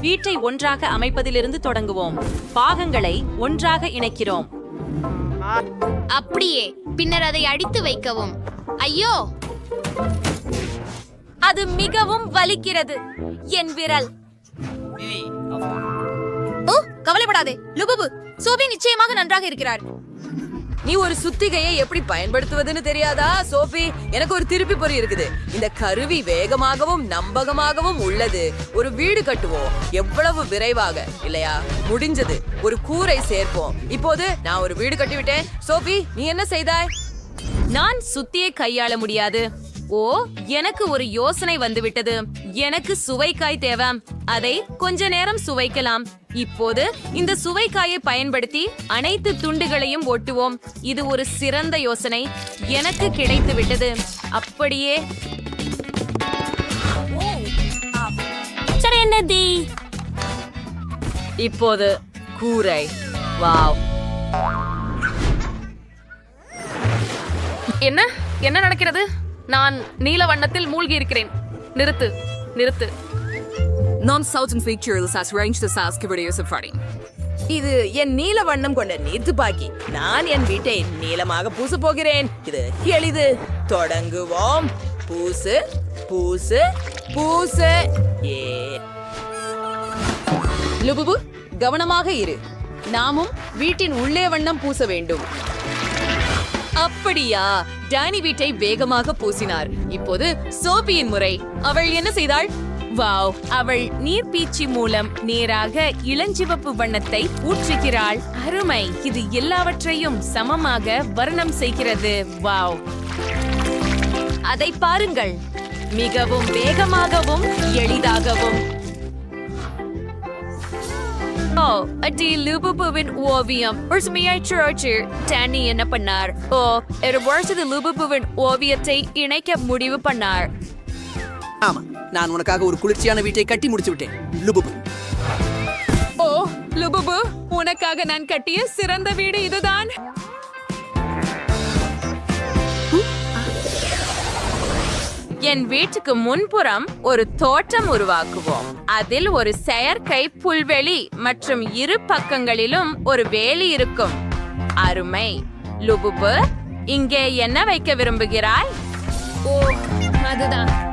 வீட்டை ஒன்றாக அமைப்பதிலிருந்து தொடங்குவோம். பாகங்களை ஒன்றாக இணைக்கிறோம். அப்படியே பின்னர் அதை அடித்து வைக்கவும். ஐயோ, அது மிகவும் வலிக்கிறது. என் விரல். ஓ, கவலைப்படாதே லுபுபு. சோபி நிச்சயமாக நன்றாக இருக்கிறார். நீ ஒரு சுத்திகையை எப்படி பயன்படுத்துவதுன்னு தெரியாதா சோபி? எனக்கு ஒரு திருப்பி பொறி இருக்குது. இந்த கருவி வேகமாகவும் நம்பகமாகவும் உள்ளது. ஒரு வீடு கட்டுவோம் எவ்வளவு விரைவாக இல்லையா? முடிஞ்சது. ஒரு கூரை சேர்ப்போம். இப்போது நான் ஒரு வீடு கட்டிவிட்டேன். சோபி, நீ என்ன செய்தாய்? நான் சுத்தியை கையாள முடியாது. ஓ, எனக்கு ஒரு யோசனை வந்துவிட்டது. எனக்கு சுவைக்காய் தேவை. அதை கொஞ்ச நேரம் சுவைக்கலாம். இப்போது இந்த சுவைக்காயை பயன்படுத்தி அனைத்து துண்டுகளையும் ஒட்டுவோம். இது ஒரு சிறந்த யோசனை. எனக்கு கிடைத்து விட்டது. அப்படியே இப்போது கூரை. வாவ்! என்ன என்ன நடக்கிறது? நான் நீல வண்ணத்தில் மூழ்கி இருக்கிறேன். நிறுத்து, நிறுத்து. நான் Southern features as range the sask videos of Friday. இது என் நீல வண்ணம் கொண்ட நீர் துப்பாக்கி. நான் என் வீட்டை நீலமாக பூச போகிறேன். இது எளிது. தொடங்குவோம். பூசு பூசு பூசு. ஏ லுபுபு, கவனமாக இரு. நாமும் வீட்டின் உள்ளே வண்ணம் பூச வேண்டும். அப்படியா? டானி வீட்டை வேகமாக பூசினார். இப்போது சோபியின் முறை. அவள் என்ன செய்தாள்? வாவ்! அவள் நீர்பீச்சி மூலம் நேராக இளஞ்சிவப்பு வண்ணத்தை ஊற்றுகிறாள். அருமை! இது எல்லாவற்றையும் சமமாக வர்ணம் செய்கிறது. வாவ்! அதை பாருங்கள். மிகவும் வேகமாகவும் எளிதாகவும். ஓ, அடி லுபுபுவின் ஓவியம். டானி என்ன பண்ணார்? ஓ, ஒரு வருஷத்து லுபுபுவின் ஓவியத்தை இணைக்க முடிவு பண்ணார். ஆமா, நான் உனக்காக ஒரு குளிர்ச்சியான வீட்டை கட்டி முடிச்சு விட்டேன் லுபுபு. ஓ லுபுபு, உனக்காக நான் கட்டிய சிறந்த வீடு இதுதான். என் வீட்டுக்கு முன்புறம் ஒரு தோட்டம் உருவாக்குவோம். அதில் ஒரு செயற்கை புல்வெளி மற்றும் இரு பக்கங்களிலும் ஒரு வேலி இருக்கும். அருமை! லுபுபு, இங்கே என்ன வைக்க விரும்புகிறாய்? ஓ, அதுதான்.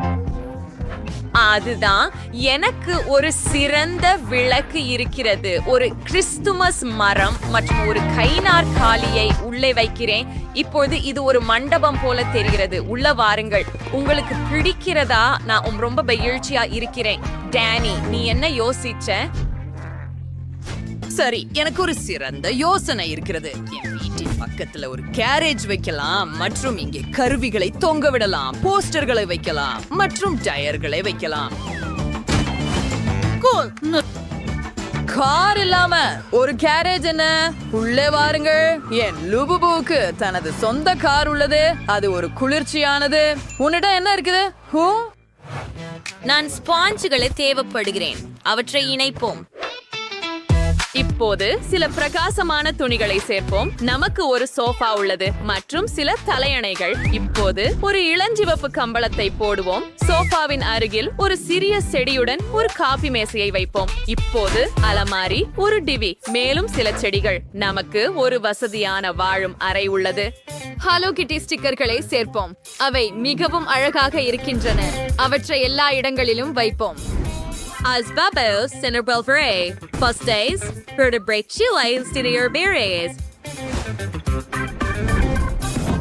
அதுதான். எனக்கு ஒரு சிறந்த விளக்கு இருக்கிறது. ஒரு கிறிஸ்துமஸ் மரம் மற்றும் ஒரு கைநாற்காலியை உள்ளே வைக்கிறேன். இப்போது இது ஒரு மண்டபம் போல தெரிகிறது. உள்ள வாருங்கள். உங்களுக்கு பிடிக்கிறதா? நான் ரொம்ப மகிழ்ச்சியா இருக்கிறேன். டானி, நீ என்ன யோசிச்ச? சரி, எனக்கு ஒரு சிறந்த யோசனை இருக்கிறது. என் வீட்டின் பக்கத்துல ஒரு கேரேஜ் வைக்கலாம் மற்றும் இங்கே கருவிகளை தொங்க விடலாம், போஸ்டர்களை வைக்கலாம் மற்றும் டயர்களை வைக்கலாம். கார் இல்லாம ஒரு கேரேஜ் என்ன? உள்ளே வாருங்கள். என் லுபுபுக்கு தனது சொந்த கார் உள்ளது. அது ஒரு குளிர்ச்சியானது. உன்னிடம் என்ன இருக்குது? நான் ஸ்பாஞ்சுகளை தேவைப்படுகிறேன். அவற்றை இணைப்போம். இப்போது சில பிரகாசமான துணிகளை சேர்ப்போம். நமக்கு ஒரு சோஃபா உள்ளது மற்றும் சில தலையணைகள். இப்போது ஒரு இளஞ்சிவப்பு கம்பளத்தை போடுவோம். சோஃபாவின் அருகில் ஒரு சிறிய செடியுடன் ஒரு காபி மேசையை வைப்போம். இப்போது அலமாரி, ஒரு டிவி, மேலும் சில செடிகள். நமக்கு ஒரு வசதியான வாழும் அறை உள்ளது. ஹலோ கிட்டி ஸ்டிக்கர்களை சேர்ப்போம். அவை மிகவும் அழகாக இருக்கின்றன. அவற்றை எல்லா இடங்களிலும் வைப்போம். As bubbles, center belvray, first days, vertebrate chiles to your berries.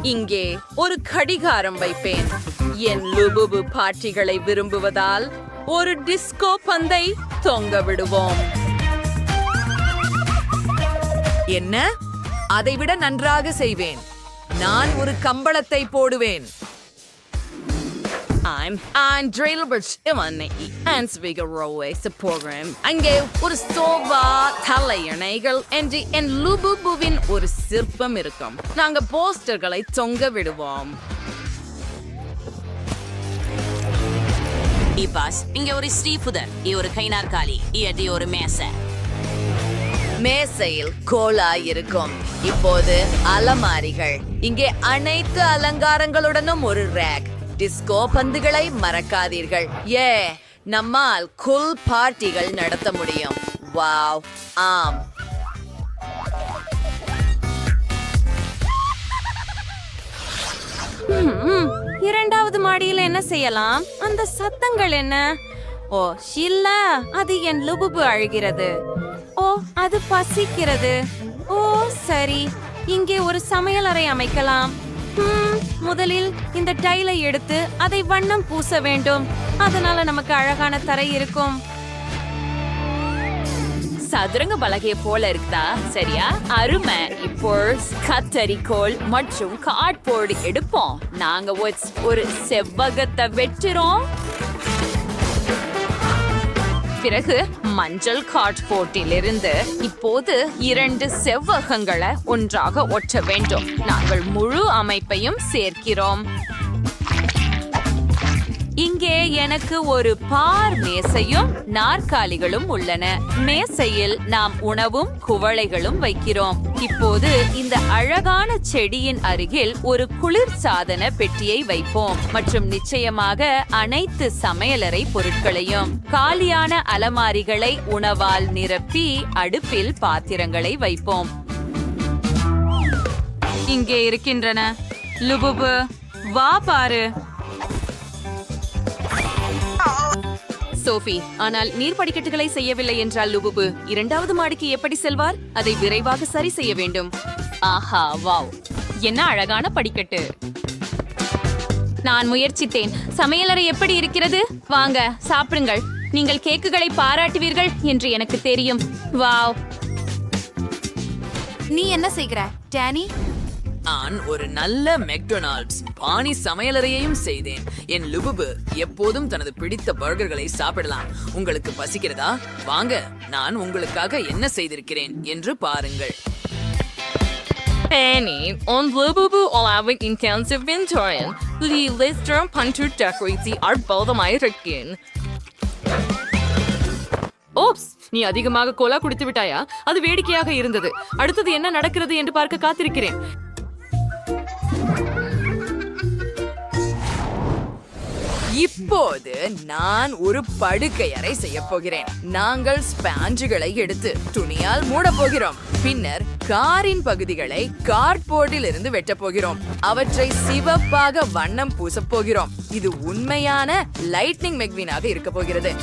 இங்கே ஒரு கடிகாரம் வைப்பேன். என் லுபுபு பார்ட்டிகளை விரும்புவதால் ஒரு டிஸ்கோ பந்தை தொங்க விடுவோம். என்ன? அதைவிட நன்றாக செய்வேன். நான் ஒரு கம்பளத்தை போடுவேன். I'm Andrelbert Ivanni and Spiegel Railways program. அங்கே ஒரு சோபா, தலையணைகள் என்று என் லுபுபுவின் ஒரு சிற்பம் இருக்கும். நாங்க போஸ்டர்களை தொங்க விடுவோம். இங்க ஒரு ஸ்ரீபுதர், ஒரு கைநாற்காலி, இது ஒரு மேசை. மேசையில் கோலா இருக்கும். இப்போது அலமாரிகள். இங்கே அனைத்து அலங்காரங்களுடனும் ஒரு ரேக். டிஸ்கோ பந்துகளை மறக்காதீர்கள். நம்மால் குல் பார்ட்டிகள் நடத்த முடியும். வாவ், ஆம். இரண்டாவது மாடியில என்ன செய்யலாம்? அந்த சத்தங்கள் என்ன? ஓ இல்ல, அது என் லுபுபு அழுகிறது. ஓ அது பசிக்கிறது. ஓ சரி, இங்கே ஒரு சமையலறை அமைக்கலாம். முதலில் இந்த டைலை எடுத்து அதை வண்ணம் பூச வேண்டும். அதனால நமக்கு அழகான தரை இருக்கும். சதுரங்க பலகையை போல இருக்குதா? சரியா, அருமை. இப்போ கத்தரிக்கோல் மற்றும் கார்ட்போர்டு எடுப்போம். நாங்க ஒரு செவ்வகத்தை வெட்டுறோம். பிறகு மஞ்சள் கார்ட்போர்டிலிருந்து இப்போது 2 செவ்வகங்களை ஒன்றாக ஒட்ட வேண்டும். நாங்கள் முழு அமைப்பையும் சேர்க்கிறோம். இங்கே எனக்கு ஒரு பார் மேசையும் நாற்காலிகளும் உள்ளன. மேசையில் நாம் உணவும் குவளைகளும் வைக்கிறோம். இப்போது இந்த அழகான செடியின் அருகில் ஒரு குளிர்சாதன பெட்டியை வைப்போம் மற்றும் நிச்சயமாக அனைத்து சமையலறை பொருட்களையும். காலியான அலமாரிகளை உணவால் நிரப்பி அடுப்பில் பாத்திரங்களை வைப்போம். இங்கே இருக்கின்றன. லுபுபு வா பாரு. சோஃபி, ஆனால் நீர் படிக்கட்டுகளை செய்யவில்லை என்றால் லுபுபு இரண்டாவது மாடிக்கு எப்படி செல்வார்? அதை விரைவாக சரி செய்ய வேண்டும். ஆஹா, வாவ், என்ன அழகான படிக்கட்டு. நான் முயற்சித்தேன். சமையலறை எப்படி இருக்கிறது? வாங்க சாப்பிடுங்கள். நீங்கள் கேக்குகளை பாராட்டுவீர்கள் என்று எனக்கு தெரியும். வாவ். நீ என்ன செய்கிற டேனி? நான் ஒரு நல்ல மெக்டொனால்ட்ஸ் பாணி சமையலறையையும் செய்தேன். என் லுபுபு எப்போதும் தனது பிடித்த பர்கர்களை சாப்பிடலாம். உங்களுக்கு பசிக்கிறதா? வாங்க, நான் உங்களுக்காக என்ன செய்திருக்கிறேன் என்று பாருங்கள். Penny, on Lububu allowing intensive mentoring, Lee Lister Punter decorates அற்புதமாயிருக்கேன். ஓப்ஸ், நீ அதிகமாக கோலா குடித்து விட்டாயா? அது வேடிக்கையாக இருந்தது. அடுத்தது என்ன நடக்கிறது என்று பார்க்க காத்திருக்கிறேன். இப்போது நான் ஒரு படுக்கை அறை செய்ய போகிறேன். நாங்கள் ஸ்பாஞ்சுகளை எடுத்து துணியால் மூட போகிறோம். பின்னர் காரின் பகுதிகளை கார்ட்போர்டில் இருந்து வெட்ட போகிறோம். அவற்றை சிவப்பாக வண்ணம் பூசப் போகிறோம். இது உண்மையான லைட்னிங் மெக்வீனாக இருக்க போகிறது.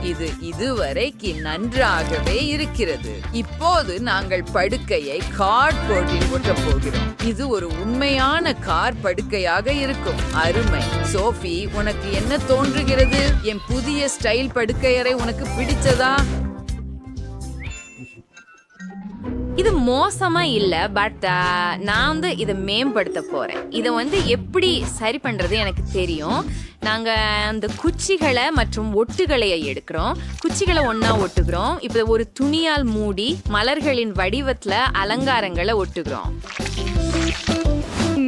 இது இதுவரைக்கு நன்றாகவே இருக்கிறது. இப்போது நாங்கள் படுக்கையை கார்ட்போர்டில் ஒட்டப் போகிறோம். இது ஒரு உண்மையான கார் படுக்கையாக இருக்கும். அருமை. சோஃபி, உனக்கு என்ன தோன்றுகிறது? என் புதிய ஸ்டைல் படுக்கையறை உனக்கு பிடிச்சதா? இது மோசமா இல்ல, பட் நான் இதை மேம்படுத்த போறேன். இதை எப்படி சரி பண்றது எனக்கு தெரியும். நாங்க அந்த குச்சிகளை மற்றும் ஒட்டுகளை எடுக்கிறோம். குச்சிகளை ஒண்ணா ஒட்டுகிறோம். இப்ப ஒரு துணியால் மூடி மலர்களின் வடிவத்துல அலங்காரங்களை ஒட்டுகிறோம்.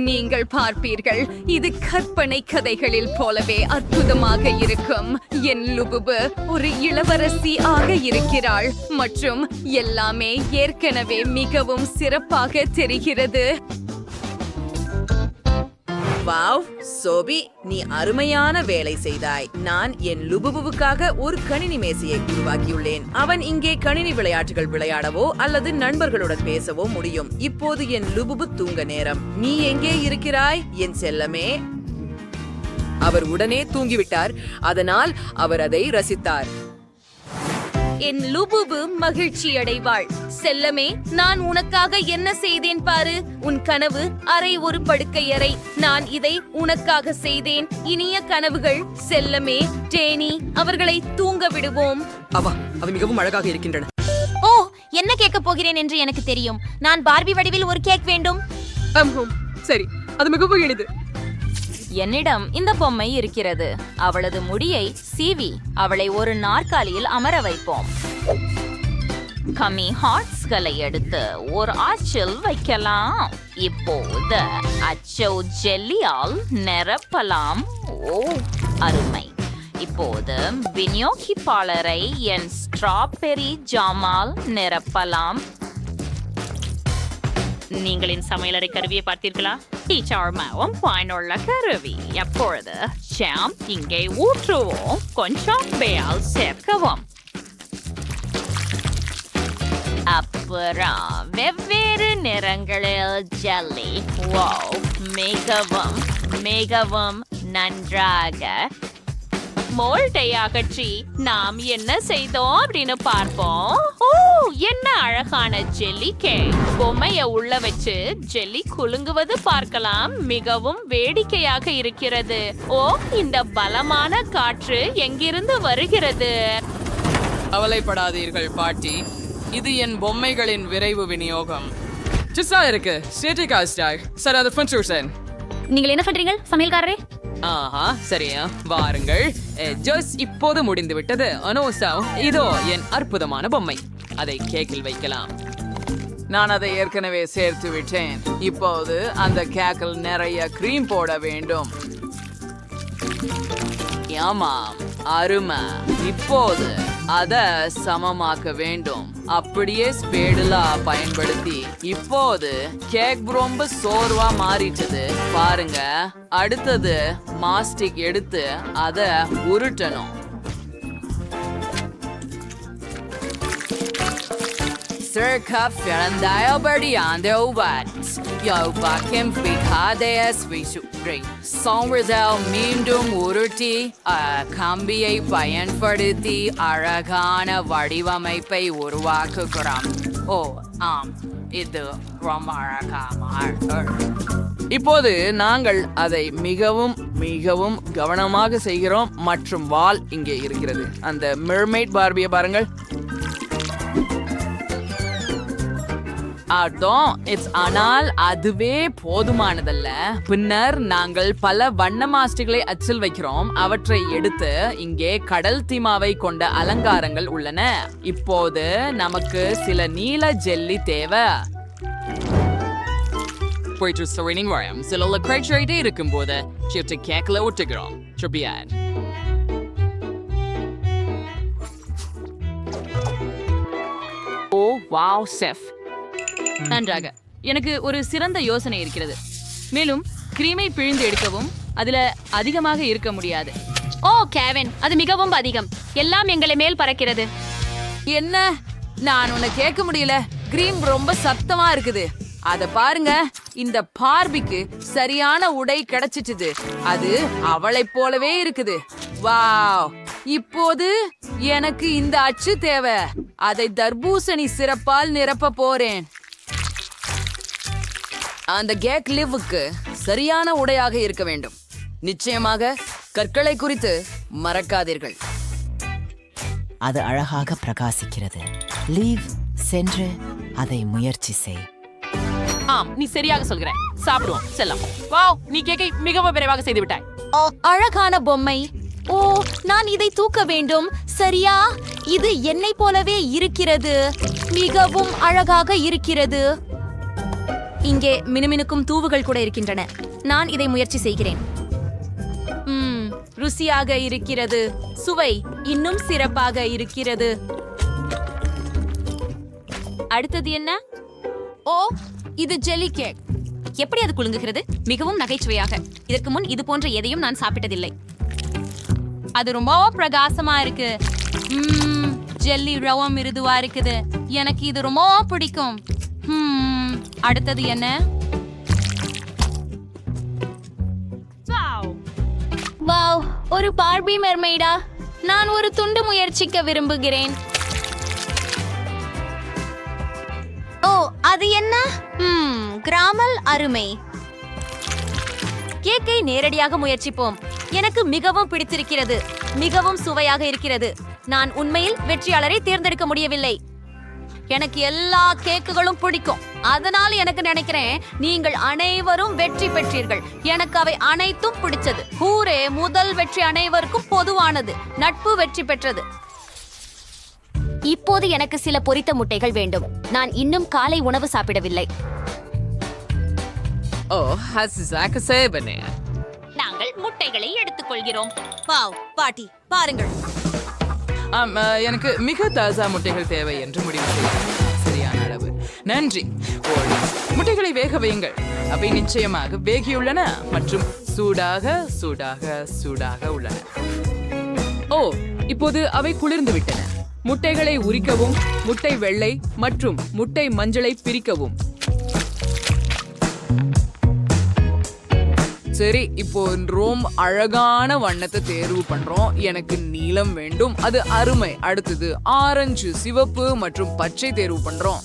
நீங்கள் பார்ப்பீர்கள், இது கற்பனை கதைகளில் போலவே அற்புதமாக இருக்கும். என் லுபுபு ஒரு இளவரசி ஆக இருக்கிறாள் மற்றும் எல்லாமே ஏற்கனவே மிகவும் சிறப்பாக தெரிகிறது. வாவ், சோபி, நீ அருமையான வேலை செய்தாய். நான் என் லுபுபுவுக்காக ஒரு கணினி மேசையை உருவாக்கியுள்ளேன். அவன் இங்கே கணினி விளையாட்டுகள் விளையாடவோ அல்லது நண்பர்களுடன் பேசவோ முடியும். இப்போது என் லுபுபு தூங்க நேரம். நீ எங்கே இருக்கிறாய் என் செல்லமே? அவர் உடனே தூங்கிவிட்டார். அதனால் அவர் அதை ரசித்தார். என் லுபுபு மகிழ்ச்சி அடைவாள். செல்லமே, நான் உனக்காக என்ன செய்தேன் பாரு. உன் கனவு அறை ஒரு படுக்கை அறை. நான் இதை உனக்காக செய்தேன். இனிய கனவுகள் செல்லமே. டேனி, அவர்களை தூங்க விடுவோம். அவை மிகவும் அழகாக இருக்கின்றன. ஓ, என்ன கேட்க போகிறேன் என்று எனக்கு தெரியும். நான் பார்பி வடிவில் ஒரு கேக் வேண்டும். சரி, அது மிகவும் எளிது. என்னிடம் இந்த பொம்மை இருக்கிறது. அவளது முடியை சீவி அவளை ஒரு நாற்காலியில் அமர வைப்போம். கம்மி ஹார்ட்ஸ்களை எடுத்து ஒரு அச்சில் வைக்கலாம். இப்போது அச்சோ ஜெல்லியால் நிரப்பலாம். ஓ அருமை. இப்போது விநியோகிப்பாளரை என் ஸ்ட்ராபெரி ஜாமால் நிரப்பலாம். நீங்கள் என் சமையலறை கருவியை பார்த்தீர்களா? டீச்சர் மாவும் பயனுள்ள கருவி. எப்பொழுது ஜாம் இங்கே ஊற்றுவோம். கொஞ்சம் பேல் சேர்க்கவும். அப்புறம் வெவ்வேறு நிறங்களில் ஜெல்லி. வாவ், மிகவும் மிகவும் நன்றாக. மோல்டை அகற்றி நாம் என்ன செய்தோம் அப்படின்னு பார்ப்போம். ஓ, என்ன அழகான ஜெல்லி கேக். பொம்மைய உள்ள வச்சு ஜெல்லி குலுங்குவது பார்க்கலாம். மிகவும் வேடிக்கையாக இருக்கிறது. ஓ, இந்த பலமான காற்று எங்கிருந்து வருகிறது? கவலைப்படாதீர்கள் பாட்டி, இது என் பொம்மைகளின் விரைவு விநியோகம். இருக்கு சார், அது ஃபன்சூசன். நீங்கள் என்ன பண்றீங்க சமையல்காரரே? ஆஹா, சரியா, வாருங்கள். ஜோஸ் இப்போது முடிந்து விட்டது. அனோசா, இதோ என் அற்புதமான பொம்மை. அதை கேக்கில் வைக்கலாம். நான் அதை ஏற்கனவே சேர்த்து விட்டேன். இப்போது அந்த கேக்கில் நிறைய கிரீம் போட வேண்டும். ஆமாம், அருமை. இப்போது அத சமமாக்க வேண்டும். அப்படியே ஸ்பேடுலா பயன்படுத்தி இப்போது கேக் ரொம்ப சோர்வா மாறிட்டது பாருங்க. அடுத்தது மாஸ்டிக் எடுத்து அத உருட்டணும். Circa Fernandao Ubat. Yo bakim Picades Visupri. Sonrisel மீண்டும் உருட்டி கம்பியை பயன்படுத்தி அழகான வடிவமைப்பை உருவாக்குகிறோம். ஓ ஆம், இது ரொம்ப அழகாக. இப்போது நாங்கள் அதை மிகவும் மிகவும் கவனமாக செய்கிறோம். மற்றும் வால் இங்கே இருக்கிறது. அந்த மெர்மெய்ட் பார்பியை பாருங்கள். ஆனால் அதுவே போதுமானதல்ல. பின்னர் நாங்கள் பல வண்ண மாஸ்டிகளை அச்சில் வைக்கிறோம். அவற்றை எடுத்து இங்கே கடல் தீமாவை கொண்ட அலங்காரங்கள் உள்ளன. இப்போது நமக்கு சில நீல ஜெல்லி தேவை. சில இருக்கும் போது கேக்ல ஒட்டுகிறோம். ஓ வாவ் செஃப், நன்றாக. எனக்கு ஒரு சிறந்த யோசனை இருக்கிறது. மேலும் கிரீமை பிழிந்து எடுக்கவும். அதுல அதிகமாக இருக்க முடியாது. ஓ கேவின், அது மிகவும் அதிகம். எல்லாம் எங்களை மேல் பறக்கிறது. என்ன? நான் உன்னை கேட்க முடியல. கிரீம் ரொம்ப சத்தமா இருக்குது. அத பாருங்க, இந்த பார்பிக்கு சரியான உடை கிடைச்சிட்டுது. அது அவளைப் போலவே இருக்குது. வாவ், இப்போது எனக்கு இந்த அச்சு தேவை. அதை தர்பூசணி சிறப்பால் நிரப்ப போறேன். அந்த கேக் லிவ்வுக்கு சரியான உடையாக இருக்க வேண்டும். நிச்சயமாக கற்களை குறித்து மறக்காதீர்கள். அது அழகாக பிரகாசிக்கிறது. லீவ், சென்று அதை முயற்சி செய். ஆம், நீ சரியாக சொல்கிற. சாப்பிடுவோம், செல்லம். வாவ், நீ கேக்கை மிகவும் விரைவாக செய்து விட்டாய். ஓ, அழகான பொம்மை. ஓ, நான் இதை தூக்க வேண்டும். சரியா? இது என்னை போலவே இருக்கிறது. மிகவும் அழகாக இருக்கிறது. இங்கே மினுமினுக்கும் தூவுகள் கூட இருக்கின்றன. நான் இதை முயற்சி செய்கிறேன். ருசியாக இருக்கிறது. சுவை இன்னும் சிறப்பாக இருக்கிறது. அடுத்தது என்ன? ஓ, இது ஜெல்லி கேக். எப்படி அது குலுங்குகிறது? மிகவும் நகைச்சுவையாக. இதற்கு முன் இது போன்ற எதையும் நான் சாப்பிட்டதில்லை. அது ரொம்ப பிரகாசமா இருக்கு. ஜெல்லி ரவா மிருதுவா இருக்குது. எனக்கு இது ரொம்ப பிடிக்கும். அடுத்தது என்ன? வாவ், ஒரு பார்பி மெர்மெய்டா. நான் ஒரு துண்டு முயற்சிக்க விரும்புகிறேன். ஓ, அது என்ன? கிராமல் அருமை. கேக்கை நேரடியாக முயற்சிப்போம். எனக்கு மிகவும் பிடித்திருக்கிறது. மிகவும் சுவையாக இருக்கிறது. நான் உண்மையில் வெற்றியாளரை தேர்ந்தெடுக்க முடியவில்லை. எனக்கு எல்லா கேக்குகளும் பிடிக்கும். அதனால எனக்கு நினைக்கிறேன் நீங்கள் அனைவரும் வெற்றி பெற்றீர்கள். எனக்கு அவை அனைத்தும் பிடிச்சது. ஹூரே, முதல் வெற்றி அனைவருக்கும் பொதுவானது. நட்பு வெற்றி பெற்றது. இப்போது எனக்கு சில பொரித்த முட்டைகள் வேண்டும். நான் இன்னும் காலை உணவு சாப்பிடவில்லை. ஓ, ஹஸ்ஸாக சேவனே. நாங்கள் முட்டைகளை எடுத்துக்கொள்கிறோம். வாவ், பாட்டி பாருங்கள். எனக்கு மிக தாசா முட்டைகள் தேவை என்று முடிவு செய்தேன். சரியான அளவு. நன்றி. முட்டைகளை வேக வையுங்கள். அவை நிச்சயமாக வேகியுள்ளன மற்றும் சூடாக சூடாக சூடாக உள்ளன. ஓ, இப்போது அவை குளிர்ந்து விட்டன. முட்டைகளை உரிக்கவும், முட்டை வெள்ளை மற்றும் முட்டை மஞ்சளை பிரிக்கவும். சரி, இப்போ ரொம்ப அழகான வண்ணத்தை தேர்வு பண்றோம். எனக்கு நீலம் வேண்டும், அது அருமை. அடுத்தது ஆரஞ்சு, சிவப்பு மற்றும் பச்சை தேர்வு பண்றோம்.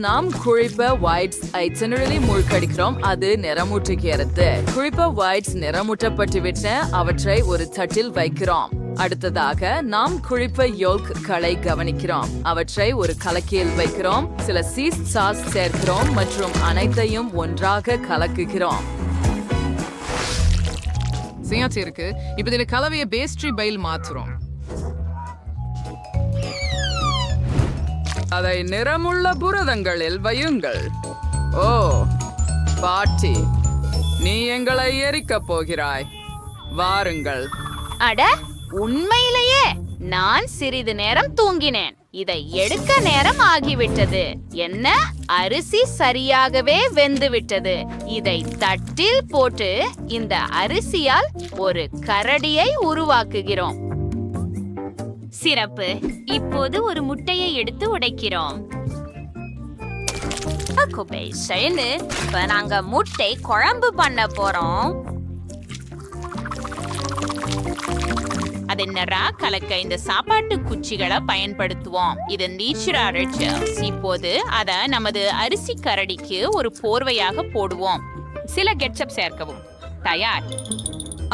நாம் குழிப்ப ஒயிட்ஸ் ஐச்சனரிலே மூழ்கடிக்கிறோம். அது நிறமூட்டுகிறது. குழிப்ப ஒயிட்ஸ் நிறமூட்டப்பட்டு விட்ட அவற்றை ஒரு தட்டில் வைக்கிறோம். அடுத்ததாக நாம் குழிப்ப யோல்க்களை கவனிக்கிறோம். அவற்றை ஒரு கலக்கியில் வைக்கிறோம். சில சீஸ் சாஸ் சேர்க்கிறோம் மற்றும் அனைத்தையும் ஒன்றாக கலக்குகிறோம். இருக்கு. இப்ப இந்த கலவையை பேஸ்ட்ரி பைல் மாத்துறோம். அதை நிறமுள்ள புரதங்களில் வையுங்கள். ஓ பாட்டி, நீ எங்களை எரிக்கப் போகிறாய். வாருங்கள். அட, உண்மையிலேயே நான் சிறிது நேரம் தூங்கினேன். இதை எடுக்க நேரம் ஆகிவிட்டது. என்ன, அரிசி சரியாகவே வெந்து விட்டது. இதை தட்டில் போட்டு இந்த அரிசியால் ஒரு கரடியை உருவாக்குகிறோம். சிறப்பு. இப்போது ஒரு முட்டையை எடுத்து உடைக்கிறோம். இப்ப நாங்க முட்டை குழம்பு பண்ண போறோம். அதென்னரா கலக்க இந்த சாப்பாட்டு குச்சிகளை பயன்படுத்துவோம். இது நீச்சுராரிச்சல்ஸ். இப்போது அத நமது அரிசி கரடிக்கு ஒரு போர்வையாக போடுவோம். சில கெட்சப் சேர்க்கவும். தயார்.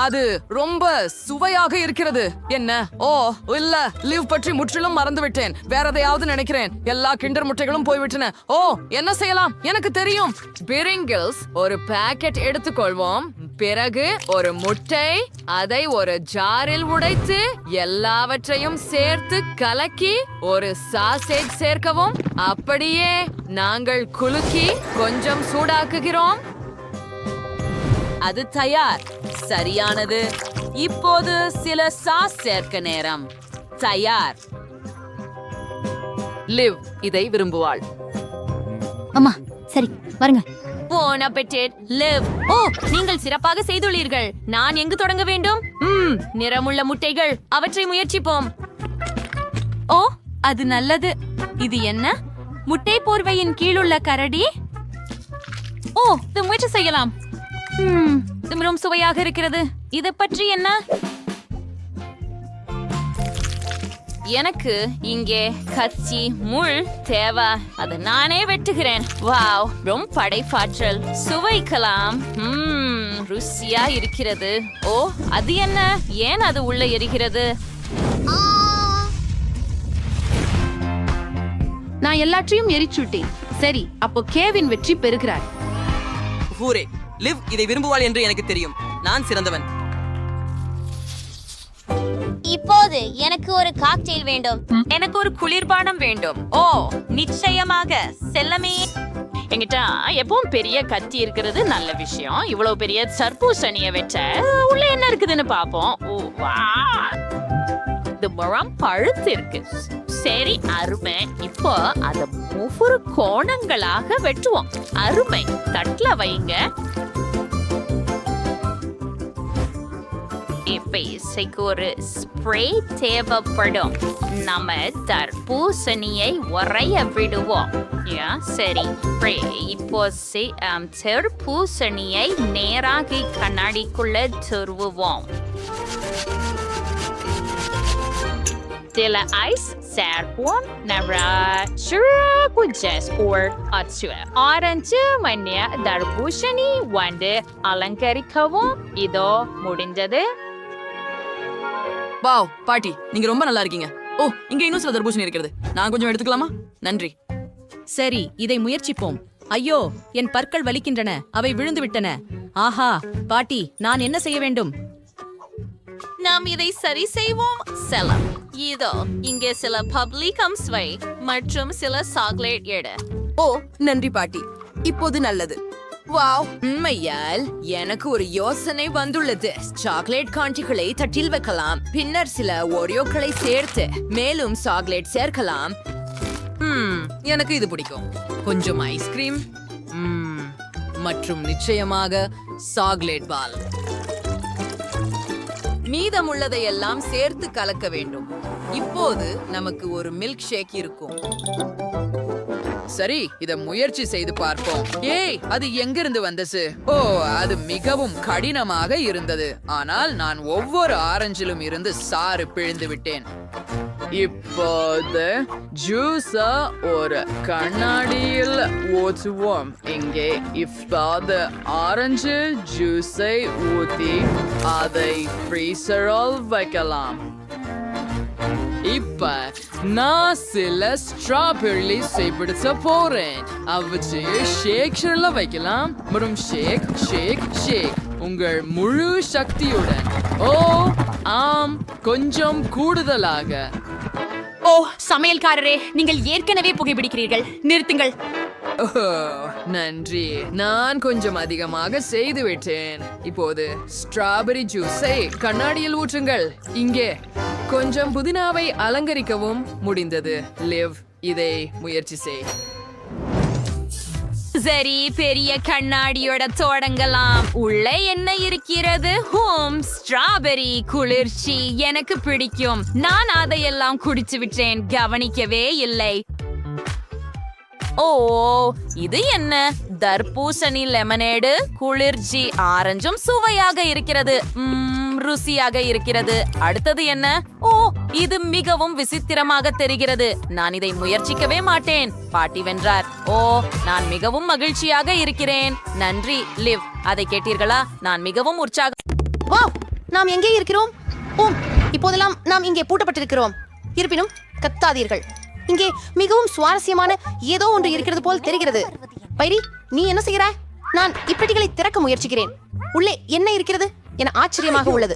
அது ரொம்ப சுவையாக இருக்கிறது. என்ன? ஓ இல்ல, லிவ் பற்றி முற்றிலும் மறந்து விட்டேன். வேற எதையாவது நினைக்கிறேன். எல்லா கிண்டர் முட்டைகளும் போய்விட்டன. ஓ, என்ன செய்யலாம்? எனக்கு தெரியும். பிரிங்கிள்ஸ் ஒரு பாக்கெட் எடுத்துக்கொள்வோம். பிறகு ஒரு முட்டை, அதை ஒரு ஜாரில் உடைத்து எல்லாவற்றையும் சேர்த்து கலக்கி ஒரு சாசேஜ் சேர்க்கவும். அப்படியே நாங்கள் குலுக்கி கொஞ்சம் சூடாக்குகிறோம். அது தயார். சரியானது. இப்போது சில சாஸ் சேர்க்க நேரம். தயார். லிவ் இதை விரும்புவாள். அம்மா, சரி வருங்க. போன் அப்பெட்டிட். லிவ். ஓ, நீங்கள் சிறப்பாக செய்துள்ளீர்கள். நான் எங்கு தொடங்க வேண்டும்? நிறமுள்ள முட்டைகள். அவற்றை முயற்சிப்போம். ஓ, அது நல்லது. இது என்ன? முட்டை போர்வையின் கீழுள்ள கரடி. ஓ, இது முயற்சி செய்யலாம். மிகவும் சுவையாக இருக்கிறது. இதை பற்றி என்ன? எனக்கு இங்கே கச்சி முள் தேவை. அதை நானே வெட்டுகிறேன். வாவ், ரொம்ப படைப்பாற்றல். சுவைக்கலாம். ருசியா இருக்கிறது. ஓ, அது என்ன? ஏன் அது உள்ள எரிகிறது? நான் எல்லாற்றையும் எரிச்சுட்டேன். சரி, அப்போ கேவின் வெற்றி பெறுகிறார். ஹூரே! லிவ் இதை விரும்புவாள் என்று எனக்கு தெரியும். நான் சிறந்தவன். இப்போது எனக்கு ஒரு காக்டெயில் வேண்டும். எனக்கு ஒரு குளிர்பானம் வேண்டும். ஓ, நிச்சயமாக. செல்லமே. என்கிட்ட எப்பவும் பெரிய கத்தி இருக்கிறது நல்ல விஷயம். இவ்வளவு பெரிய தர்பூசணியை வெட்ட உள்ள என்ன இருக்குதுன்னு பாப்போம். ஓ வா, இது முழம் பழுத்து இருக்கு. சரி, அருமை. இப்போ அத ஒவ்வொரு கோணங்களாக வெட்டுவோம். அருமை. தட்டுல வைங்க. இப்ப இசைக்கு ஒரு ஸ்ப்ரே தேவைப்படும். நம்ம தர்பூசணியை உறைய விடுவோம். சரி, இப்போ தர்பூசணியை நேராக கண்ணாடிக்குள்ள திருவுவோம். சில ஐஸ் சேர்ப்போம். ஆரஞ்சு மண்ணிய தர்பூசணி வந்து அலங்கரிக்கவும். இதோ முடிஞ்சது. வாவ் பாட்டி, நீங்க ரொம்ப நல்லா இருக்கீங்க. ஓ, இங்க இன்னும் சில தர்பூசணி இருக்கிறது. நான் கொஞ்சம் எடுத்துக்கலாமா? நன்றி. சரி, இதை முயற்சிப்போம். ஐயோ, என் பற்கள் வலிக்கின்றன. அவை விழுந்து விட்டன. ஆஹா, பாட்டி, நான் என்ன செய்ய வேண்டும்? நாம் இதை சரி செய்வோம். செல்லம், இதோ இங்கே சில பப்ளிகம் ஸ்வை மற்றும் சில சாக்லேட் எடு. ஓ, நன்றி பாட்டி. இப்போது நல்லது. வாவ், உண்மையால் எனக்கு ஒரு யோசனை வந்துள்ளது. சாக்லேட் காஞ்சிகளை தட்டில் வைக்கலாம். பின்னர் சில ஓரியோக்களை சேர்த்து மேலும் சாக்லேட் சேர்க்கலாம். எனக்கு இது பிடிக்கும். கொஞ்சம் ஐஸ்கிரீம். மற்றும் நிச்சயமாக சாக்லேட் பால். மீதமுள்ளதையெல்லாம் சேர்த்து கலக்க வேண்டும். இப்போது நமக்கு ஒரு மில்க் ஷேக் இருக்கும். சரி, இத முயற்சி செய்து பார்ப்போம். ஏய், அது எங்கிருந்து வந்தது? ஓ, அது மிகவும் கடினமாக இருந்தது. ஆனால் நான் ஒவ்வொரு ஆரஞ்சிலும் இருந்து சாறு பிழிந்து விட்டேன். இப்போது ஜூஸ ஒரு கண்ணாடியில் ஊற்றுவோம். இங்கே இப்போது ஆரஞ்சு ஜூஸை ஊத்தி அதை ஃப்ரீசரில் வைக்கலாம். இப்ப நான் சில ஸ்ட்ராபெர்ரி செய்பிடிச்ச போறேன். அவற்றை ஷேக்ல வைக்கலாம். மற்றும் ஷேக் ஷேக் ஷேக் உங்கள் முழு சக்தியுடன். ஓ ஆம், கொஞ்சம் கூடுதலாக. ஓ சமையல்காரரே, நீங்கள் ஏற்கனவே புகைப்பிடிக்கிறீர்கள். நிறுத்துங்கள். ஓ, நன்றி. நான் கொஞ்சம் அதிகமாக செய்து விட்டேன். இப்போது ஸ்ட்ராபெரி ஜூஸை கண்ணாடியில் ஊற்றுங்கள். இங்கே கொஞ்சம் புதினாவை அலங்கரிக்கவும் முடிந்தது. லிவ், இதை முயற்சி செய். சரி, பெரிய கண்ணாடியோட தொடங்கலாம். உள்ளே என்ன இருக்கிறது? ஸ்ட்ராபெரி குளிர்ச்சி எனக்கு பிடிக்கும். நான் அதையெல்லாம் குடிச்சு விட்டேன், கவனிக்கவே இல்லை. ஓ, இது என்ன? தர்பூசணி லெமனேடு குளிர்ச்சி. ஆரஞ்சும் சுவையாக இருக்கிறது. ருசியாக இருக்கிறது. அடுத்தது என்ன? ஓ, இது மிகவும் விசித்திரமாக தெரிகிறது. நான் இதை முயற்சிக்கவே மாட்டேன். பாட்டி வென்றார். ஓ, நான் மிகவும் மகிழ்ச்சியாக இருக்கிறேன். நன்றி லிவ். அதை கேட்டீர்களா? நான் மிகவும் உற்சாகம். வாவ், நாம் எங்கே இருக்கிறோம்? ஓம், இப்போதெல்லாம் நாம் இங்கே பூட்டப்பட்டிருக்கிறோம். இருப்பினும் கத்தாதீர்கள். இங்கே மிகவும் சுவாரஸ்யமான ஏதோ ஒன்று இருக்கிறது போல் தெரிகிறது. பைரி, நீ என்ன செய்கிறாய்? நான் இப்பெட்டிகளை திறக்க முயற்சிக்கிறேன். உள்ளே என்ன இருக்கிறது என ஆச்சரியமாக உள்ளது.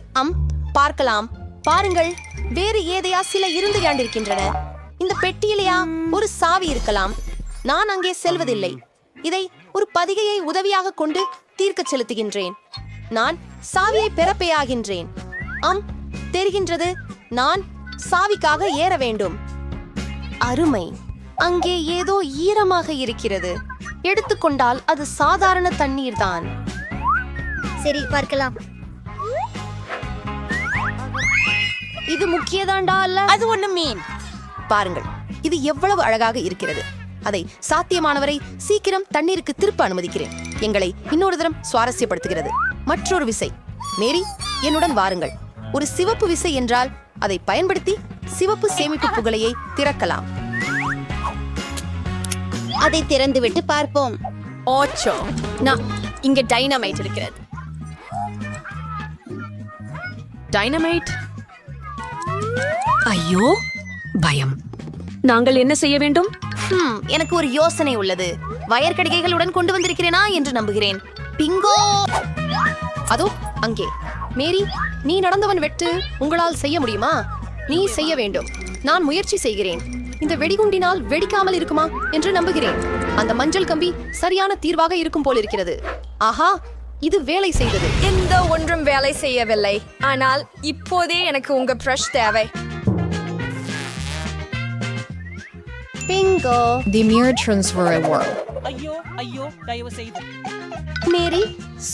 பார்க்கலாம். பாருங்கள், வேறு ஏதையா சில இருந்து காண்டிருக்கின்றன. இந்த பெட்டியிலேயா ஒரு சாவி இருக்கலாம். நான் அங்கே செல்வதில்லை. இதை ஒரு பதிகையை உதவியாக கொண்டு தீர்க்க செலுத்துகின்றேன். நான் சாவியை பெறப்பேயாகின்றேன். தெரிகின்றது. நான் சாவிக்காக ஏற வேண்டும். அருமை. அங்கே ஏதோ ஈரமாக இருக்கிறது. எடுத்துக்கொண்டால் அது சாதாரண தண்ணீர் தான். சரி, பார்க்கலாம். இது முக்கியதாண்டா அல்ல? அது ஒண்ணு மீன். பாருங்கள், இது எவ்வளவு அழகாக இருக்கிறது. அதை சாத்தியமானவரை சீக்கிரம் தண்ணீருக்கு திருப்ப அனுமதிக்கிறேன். எங்களை இன்னொரு தரம் சுவாரஸ்யப்படுத்துகிறது. மற்றொரு விசை. மேரி, என்னுடன் வாருங்கள். ஒரு சிவப்பு விசை என்றால் அதை பயன்படுத்தி சிவப்பு சேமிப்பு புகழையை திறக்கலாம். அதை திறந்துவிட்டு பார்ப்போம். ஓச்சோ, நான் இங்க டைனமைட் இருக்கிறது. டைனமைட்? ஐயோ, பயம். நாங்கள் என்ன செய்ய வேண்டும்? எனக்கு ஒரு யோசனை உள்ளது. வயர் கடிகைகளுடன் கொண்டு வந்திருக்கிறேனா என்று நம்புகிறேன். பிங்கோ! அதோ அங்கே. மேரி, நீ நடந்தவன் வெட்டு உங்களால் செய்ய முடியுமா? நீ செய்ய வேண்டும். நான் முயற்சி செய்கிறேன். இந்த வெடிகுண்டினால் வெடிக்காமல் இருக்குமா என்று நம்புகிறேன். அந்த மஞ்சள் கம்பி சரியான தீர்வாக இருக்கும் போல் இருக்கிறது. ஆஹா, இது வேலை செய்தது. எந்த ஒன்றும் வேலை செய்யவில்லை. ஆனால் இப்போதே எனக்கு உங்க பிரஷ் தேவை. Bingo! The mirror transfer work. மேரி,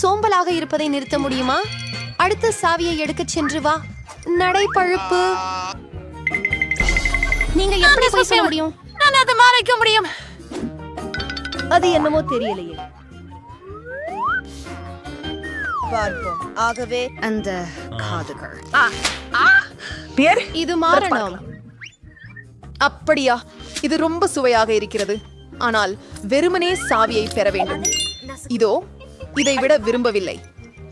சோம்பலாக இருப்பதை நிறுத்த முடியுமா? அடுத்த சாவியை எடுக்கச் சென்று வா. நடைப்பழுப்பு. நீங்க எப்படி போய் சொல்ல முடியும்? நான் அதை மறைக்க முடியும். அது என்னமோ தெரியலையே. பார்ப்போம். ஆகவே அந்த காதுகள். இது மாறணும். அப்படியா? இது ரொம்ப சுவையாக இருக்கிறது. ஆனால் வெறுமனே சாவியை பெற வேண்டும். இதோ, இதை விட விரும்பவில்லை.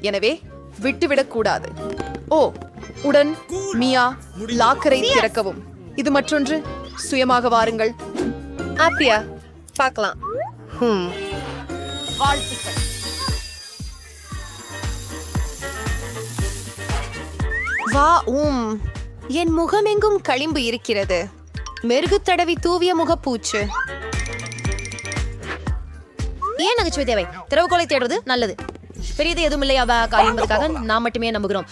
எனவே விட்டுவிடக் கூடாது. ஓ, உடன் மியா, லாக்கரை திறக்கவும். இது மற்றொன்று. சுயமாக வாருங்கள். அப்படியா? பார்க்கலாம். வா. என் முகமெங்கும் களிம்பு இருக்கிறது. மெருகு தடவி தூவிய முகப்பூச்சு. ஏன் நகைச்சுவை தேவை? திறவுகோலை தேடுறது நல்லது. பெரியது எதுவும் இல்லையா காரியங்களுக்காக நாம் மட்டுமே நம்புகிறோம்.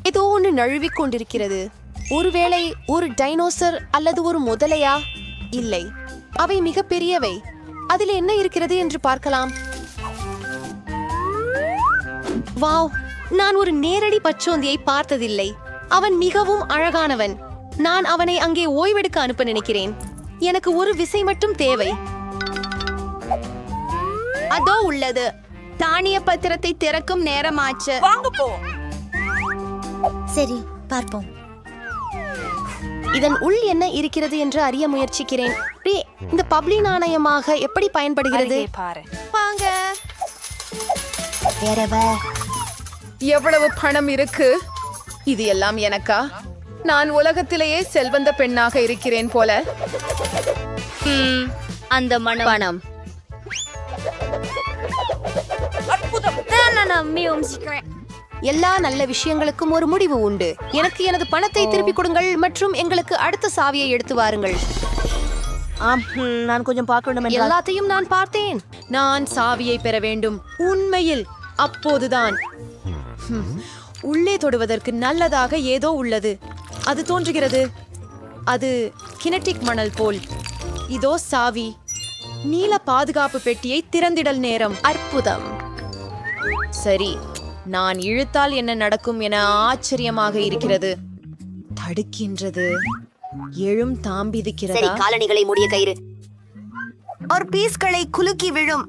ஏதோ ஒன்று நழுவிக் கொண்டிருக்கிறது. ஒருவேளை ஒரு டைனோசர் அல்லது ஒரு முதலையா? இல்லை, அவை மிக பெரியவை. அதில் என்ன இருக்கிறது என்று பார்க்கலாம். வாவ், நான் ஒரு நேரடி பச்சோந்தியை பார்த்ததில்லை. அவன் மிகவும் அழகானவன். நான் அவனை அங்கே ஓய்வெடுக்க அனுப்ப நினைக்கிறேன். எனக்கு ஒரு விசை மட்டும் தேவை. அதோ உள்ளது. தானிய பத்திரத்தை திறக்கும் நேரமாச்சு. சரி, பார்ப்போம். இதன் உள் என்ன இருக்கிறது என்று அறிய முயற்சிக்கிறேன். இந்த பப்ளி நாணயமாக எப்படி பயன்படுகிறது? வாங்க. எவ்வளவு பணம் இருக்கு? இது எல்லாம் எனக்கா? நான் உலகத்திலேயே செல்வந்த பெண்ணாக இருக்கிறேன் போல. அந்த பணம் எல்லா நல்ல விஷயங்களுக்கும் ஒரு முடிவு உண்டு. எனக்கு எனது பணத்தை திருப்பிக் கொடுங்கள் மற்றும் எங்களுக்கு அடுத்த சாவியை எடுத்து வாருங்கள். நான் கொஞ்சம் பார்க்க வேண்டும். எல்லாத்தையும் நான் பார்த்தேன். நான் சாவியை பெற வேண்டும். உண்மையில் அப்போதுதான் உள்ளே தொடுவதற்கு நல்லதாக ஏதோ உள்ளது. அது தோன்றுகிறது. அது கினெட்டிக் மணல் போல். இதோ சாவி. நீல பாதுகாப்பு பெட்டியை திறந்திடல் நேரம். அற்புதம். சரி, நான் இழுத்தால் என்ன நடக்கும் என ஆச்சரியமாக இருக்கிறது. தடுக்கின்றது. எழும் தாம்பிதிக்கிறதா? காலணிகளை மூடிய கயிறு. ஒரு பீஸ்களை குலுக்கி விழும்.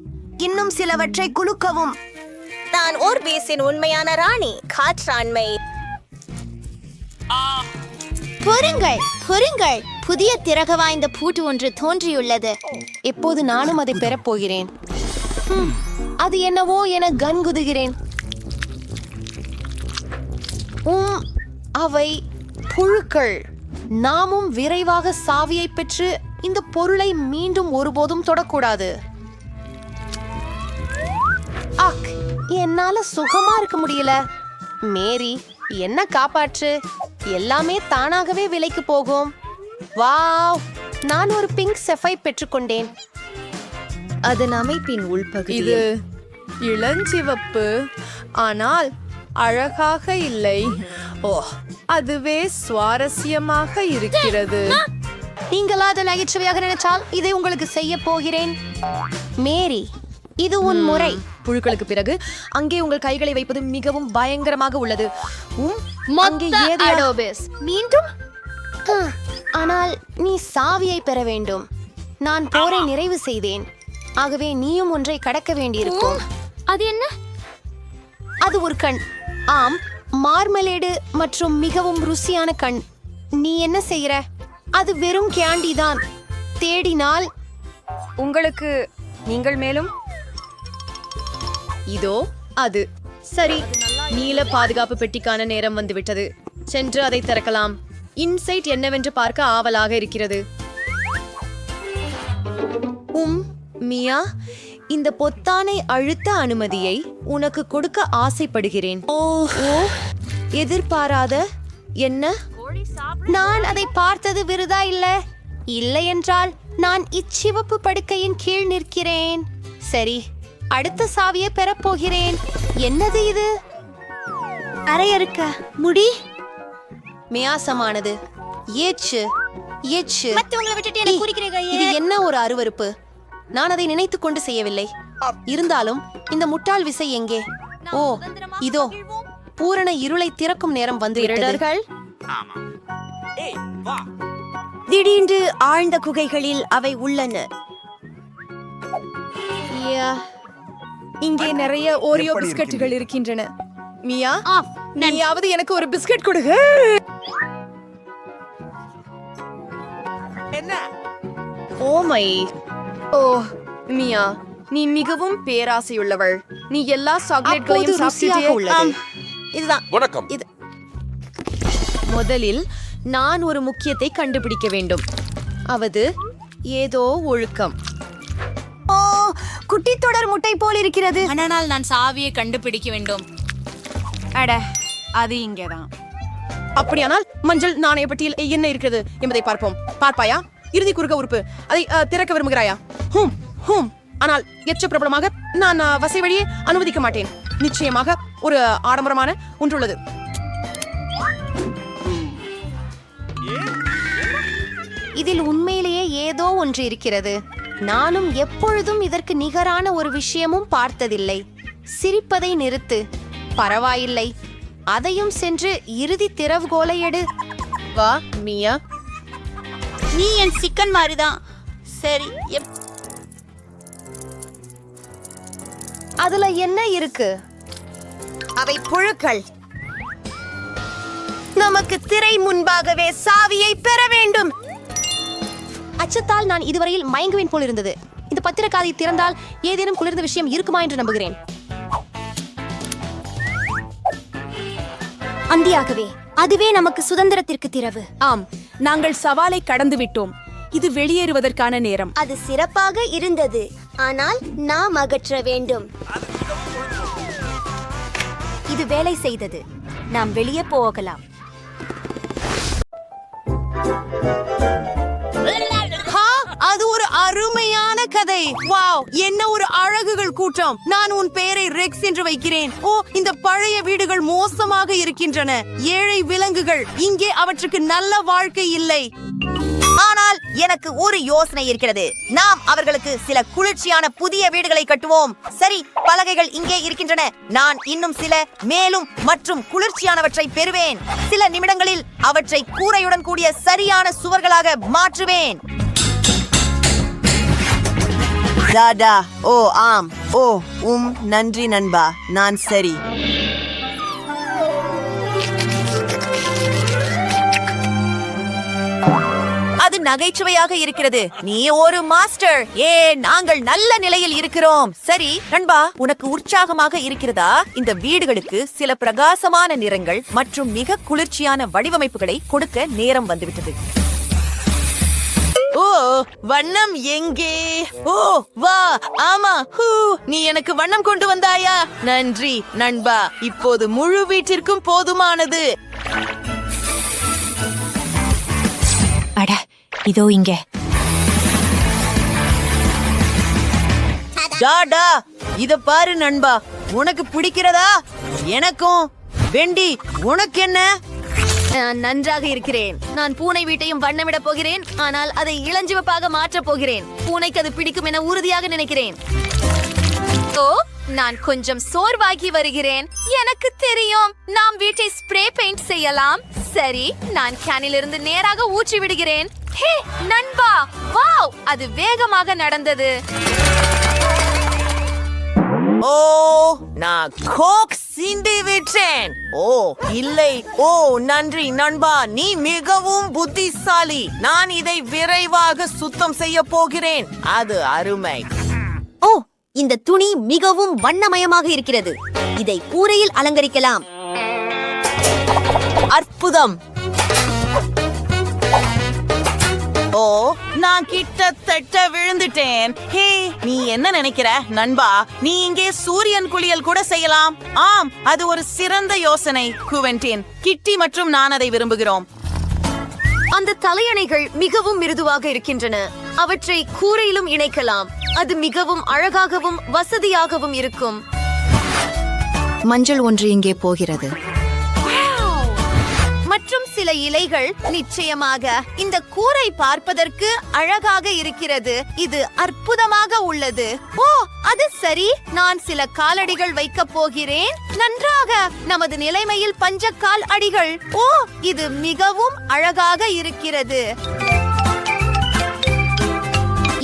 இன்னும் சிலவற்றை குலுக்கவும். நான் ஓர் பீஸின் உண்மையான ராணி. காற்றாண்மை. பொறுங்கள், பொறுங்கள். புதிய திறக வாய்ந்த பூட்டு ஒன்று தோன்றியுள்ளது. எப்போது நானும் அதை பெறப் போகிறேன். அது என்னவோ என கன்குதுகிறேன். அவை புழுக்கள். நாமும் விரைவாக சாவியை பெற்று இந்த பொருளை மீண்டும் ஒருபோதும் தொடக்கூடாது. என்னால சுகமா இருக்க முடியல. மேரி, என்ன காப்பாற்று. எல்லாமே தானாகவே விலைக்கு போகும். வாவ், நான் ஒரு பிங்க் செஃபை பெற்றுக்கொண்டேன். அதன் அமைப்பின் உள்பகுதி. இது இளஞ்சிவப்பு, ஆனால் அழகாக இல்லை. ஓ, அதுவே சுவாரஸ்யமாக இருக்கிறது. நீங்கள் அதை நகைச்சுவையாக நினைச்சால் இதை உங்களுக்கு செய்ய போகிறேன். மேரி, இது உன் முறை. புழுக்களுக்கு பிறகு அங்கே உங்கள் கைகளை வைப்பது மிகவும் பயங்கரமாக உள்ளது. மீண்டும், ஆனால் நீ சாவியை பெற வேண்டும். நான் போரை நிறைவு செய்தேன். ஆகவே நீயும் ஒன்றை கடக்க வேண்டியிருக்கும். அது என்ன? அது ஒரு கண். ஆம், மார்மலேடு மற்றும் மிகவும் ருசியான கண். நீ என்ன செய்யற? அது வெறும் கேண்டி தான். தேடினால் உங்களுக்கு நீங்கள் மேலும் இதோ அது. சரி, நீல பாதுகாப்பு பெட்டிக்கான நேரம் வந்துவிட்டது. சென்று அதை திறக்கலாம். இன்சைட் என்னவென்று பார்க்க ஆவலாக இருக்கிறது. மியா, இந்த பொத்தானை அழுத்த அனுமதியை உனக்கு கொடுக்க ஆசைப்படுகிறேன். ஓ, எதிர்பாராத என்ன? நான் அதை பார்த்தது விருதா இல்லை என்றால் நான் இச்சிவப்பு படுக்கையின் கீழ் நிற்கிறேன். சரி, அடுத்த சாவியை பெறப்போகிறேன். என்னது இது? அரையறுக்க முடி. மியாசமானது. ஏச்சு ஏச்சு. இது என்ன ஒரு அருவருப்பு. நான் அதை நினைத்துக் கொண்டு செய்யவில்லை. இருந்தாலும் இந்த முட்டாள் விசை எங்கே? ஓ, இதோ பூரண இருளை திறக்கும் நேரம் வந்துவிட்டது. திடீரென்று ஆழ்ந்த குகைகளில் அவை உள்ளன. இங்கே நிறைய ஓரியோ பிஸ்கட்டுகள் இருக்கின்றன. மியா, நீயாவது எனக்கு ஒரு பிஸ்கட் கொடுங்க. ஓமை. ஓ மியா, நீ மிகவும் பேராசையுள்ளவள். நீ எல்லா சாக்லேட்களையும் சாப்பிட்டியே. இதுதான் வணக்கம். இது முதலில் நான் ஒரு முக்கியத்தை கண்டுபிடிக்க வேண்டும். அவது ஏதோ ஒழுக்கம். ஓ, குட்டி தொடர் முட்டை போல் இருக்கிறது. ஆனால் நான் சாவியை கண்டுபிடிக்க வேண்டும். அட, அது இங்கேதான். அப்படியானால் மஞ்சள் நாணய பெட்டியில் என்ன இருக்கிறது என்பதை பார்ப்போம். பார்ப்பாயா? இறுதி குறுக உறுப்பு. அதை திறக்க விரும்புகிறாயா? ஆனால் எச்ச பிரபலமாக நான் வசை வழியே அனுமதிக்க மாட்டேன். நிச்சயமாக ஒரு ஆடம்பரமான ஒன்றுள்ளது. இதில் உண்மையிலேயே ஏதோ ஒன்று இருக்கிறது. நானும் எப்பொழுதும் இதற்கு நிகரான ஒரு விஷயமும் பார்த்ததில்லை. சிரிப்பதை நிறுத்து. பரவாயில்லை, அதையும் சென்று இறுதி திறவுகோலை எடு. வா மியா. நீ என் சிக்கன் மாதிரிதான். சரி, அதுல என்ன இருக்கு? அவை புழுக்கள். நமக்கு திரை முன்பாகவே சாவியை பெற வேண்டும். அச்சத்தால் நான் இதுவரையில் மயங்குவேன் போல் இருந்தது. இந்த பத்திரக்காதை திறந்தால் ஏதேனும் குளிர்ந்த விஷயம் இருக்குமா என்று நம்புகிறேன். அந்தியாகவே அதுவே நமக்கு சுதந்திரத்திற்கு திறவு. ஆம், நாங்கள் சவாலை கடந்து விட்டோம். இது வெளியேறுவதற்கான நேரம். அது சிறப்பாக இருந்தது, ஆனால் நாம் அகற்ற வேண்டும். இது வேலை செய்தது. நாம் வெளியே போகலாம். அது ஒரு அருமையான கதை. வாவ், என்ன ஒரு அழகுகள் கூட்டம். நான் உன் பெயரை ரெக்ஸ் என்று வைக்கிறேன். ஓ, இந்த பழைய வீடுகள் மோசமாக இருக்கின்றன. ஏழை விலங்குகள். இங்கே அவற்றுக்கு நல்ல வாழ்க்கை இல்லை. ஆனால் எனக்கு ஒரு யோசனை இருக்கிறது. நாம் அவர்களுக்கு சில குளிர்ச்சியான புதிய வீடுகளை கட்டுவோம். சரி, பலகைகள் இங்கே இருக்கின்றன. நான் இன்னும் சில மேலும் மற்றும் குளிர்ச்சியானவற்றை பெறுவேன். சில நிமிடங்களில் அவற்றை கூரையுடன் கூடிய சரியான சுவர்களாக மாற்றுவேன். தாடா. ஓ ஆம். ஓ நன்றி நண்பா. நான் சரி. அது நகைச்சுவையாக இருக்கிறது. நீ ஒரு மாஸ்டர். நாங்கள் நல்ல நிலையில் இருக்கிறோம். சரி நண்பா, உனக்கு உற்சாகமாக இருக்கிறதா? இந்த வீடுகளுக்கு சில பிரகாசமான நிறங்கள் மற்றும் மிக குளிர்ச்சியான வடிவமைப்புகளை கொடுக்க நேரம் வந்துவிட்டது. ஓ, வண்ணம் எங்கே? ஓ வா. ஆமா, நீ எனக்கு வண்ணம் கொண்டு வந்தாயா? நன்றி நண்பா. இப்போது முழு வீட்டிற்கும் போதுமானது. அட, இதோ இங்க. டாடா, இத பாரு நண்பா. உனக்கு பிடிக்கிறதா? எனக்கும். வெண்டி, உனக்கு என்ன? நன்றாக இருக்கிறேன். நான் பூனை வீட்டையும் வண்ணமிட போகிறேன், ஆனால் அதை இளஞ்சிவப்பாக மாற்றப் போகிறேன். பூனைக்கு அது பிடிக்கும் என உறுதியாக நினைக்கிறேன். ஓ, நான் கொஞ்சம் சோர்வாகி வருகிறேன். எனக்கு தெரியும், நாம் வீட்டை ஸ்ப்ரே பெயிண்ட் செய்யலாம். சரி, நான் கேனிலிருந்து நேராக ஊற்றி விடுகிறேன். ஹே நண்பா, வாவ், அது வேகமாக நடந்தது. ஓ, நான் கோக் சிந்தி விட்டேன். ஓ இல்லை. ஓ நன்றி நண்பா, நீ மிகவும் புத்திசாலி. நான் இதை விரைவாக சுத்தம் செய்ய போகிறேன். அது அருமை. ஓ, இந்த துணி மிகவும் வண்ணமயமாக இருக்கிறது. இதை கூரையில் அலங்கரிக்கலாம். அற்புதம். ஓ, நான் கிட்டத்தட்ட விழுந்துட்டேன். ஹே, நீ என்ன நினைக்கிற நண்பா? நீ இங்கே சூரியன் குளியல் கூட செய்யலாம். ஆம், அது ஒரு சிறந்த யோசனை. குவென்டின், கிட்டி மற்றும் நான் அதை விரும்புகிறோம். அந்த தலையணைகள் மிகவும் மிருதுவாக இருக்கின்றன. அவற்றை கூரையிலும் இணைக்கலாம். அது மிகவும் அழகாகவும் வசதியாகவும் இருக்கும். மஞ்சள் ஒன்று இங்கே போகிறது. மற்றும் சில இலைகள். நிச்சயமாக இந்த கூரை பார்ப்பதற்கு அழகாக இருக்கிறது. இது அற்புதமாக உள்ளது. ஓ, அது சரி. நான் சில காலடிகள் வைக்க போகிறேன். நன்றாக. நமது நிலைமையில் பஞ்சக்கால் அடிகள். ஓ, இது மிகவும் அழகாக இருக்கிறது.